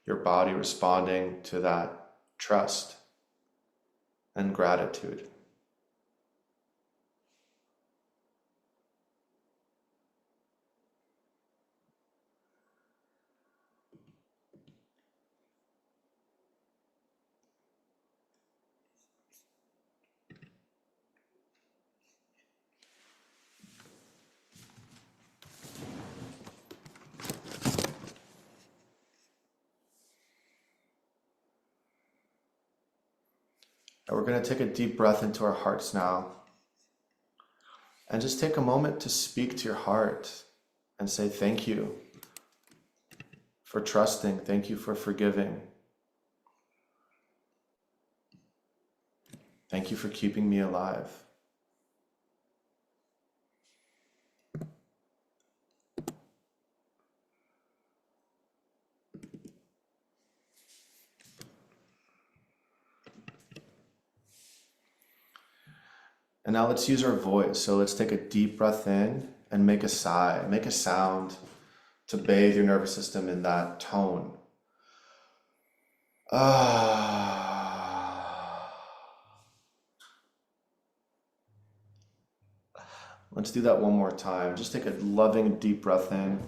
your body responding to that trust and gratitude. And we're going to take a deep breath into our hearts now. And just take a moment to speak to your heart and say thank you for trusting. Thank you for forgiving. Thank you for keeping me alive. And now let's use our voice. So let's take a deep breath in and make a sigh, make a sound to bathe your nervous system in that tone. Let's do that one more time. Just take a loving deep breath in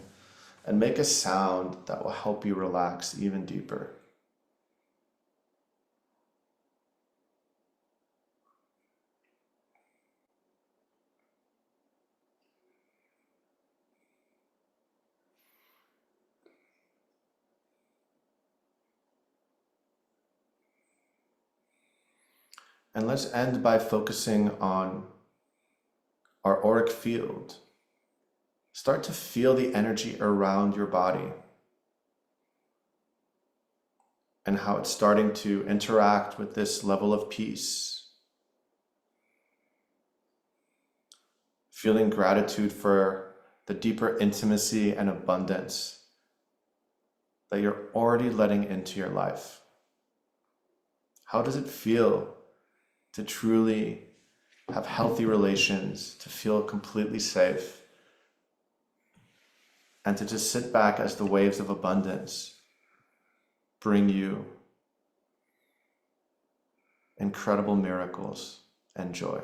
and make a sound that will help you relax even deeper. And let's end by focusing on our auric field. Start to feel the energy around your body and how it's starting to interact with this level of peace. Feeling gratitude for the deeper intimacy and abundance that you're already letting into your life. How does it feel to truly have healthy relations, to feel completely safe, and to just sit back as the waves of abundance bring you incredible miracles and joy?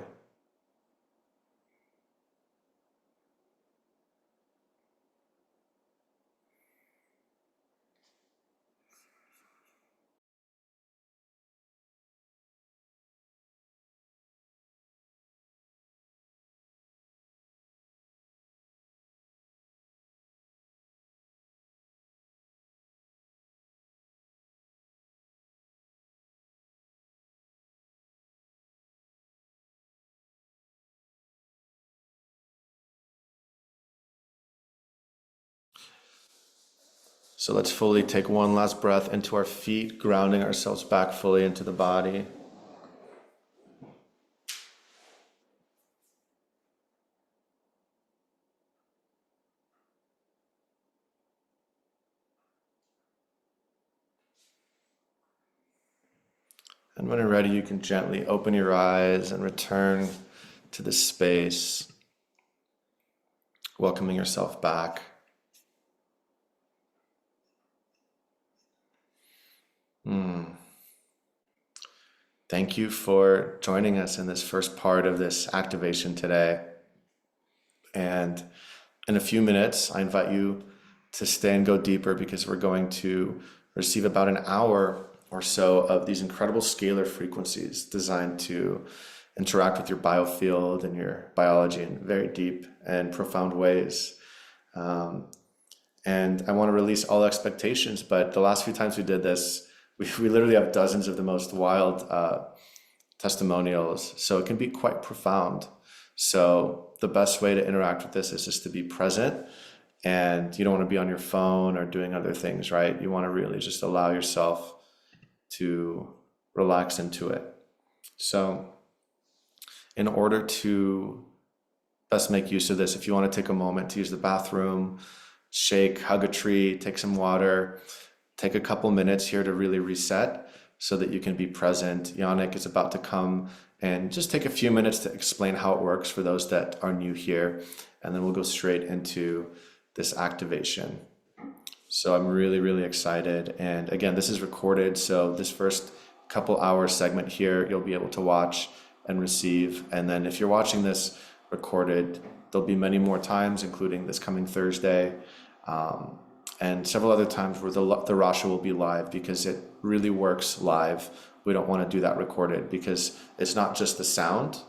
So let's fully take one last breath into our feet, grounding ourselves back fully into the body. And when you're ready, you can gently open your eyes and return to this space, welcoming yourself back. thank you for joining us in this first part of this activation today. And in a few minutes, I invite you to stay and go deeper because we're going to receive about an hour or so of these incredible scalar frequencies designed to interact with your biofield and your biology in very deep and profound ways. And I want to release all expectations, but the last few times we did this, we literally have dozens of the most wild testimonials, so it can be quite profound. So the best way to interact with this is just to be present, and you don't want to be on your phone or doing other things, right? You want to really just allow yourself to relax into it. So in order to best make use of this, if you want to take a moment to use the bathroom, shake, hug a tree, take some water, take a couple minutes here to really reset so that you can be present. Yannick is about to come and just take a few minutes to explain how it works for those that are new here, and then we'll go straight into this activation. So I'm really, really excited. And again, this is recorded, so this first couple hour segment here, you'll be able to watch and receive. And then if you're watching this recorded, there'll be many more times, including this coming Thursday, and several other times where the Rasha will be live, because it really works live. We don't want to do that recorded because it's not just the sound.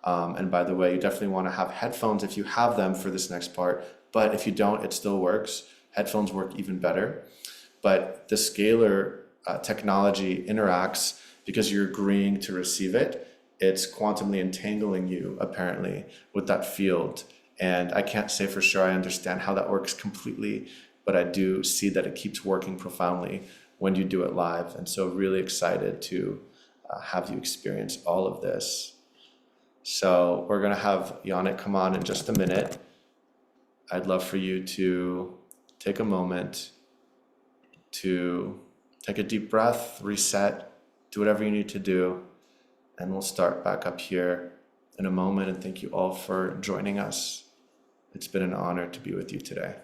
And by the way, you definitely want to have headphones if you have them for this next part, but if you don't, it still works. Headphones work even better. But the scalar technology interacts because you're agreeing to receive it. It's quantumly entangling you, apparently, with that field. And I can't say for sure I understand how that works completely, but I do see that it keeps working profoundly when you do it live. And so really excited to have you experience all of this. So we're going to have Yannick come on in just a minute. I'd love for you to take a moment to take a deep breath, reset, do whatever you need to do, and we'll start back up here in a moment. And thank you all for joining us. It's been an honor to be with you today.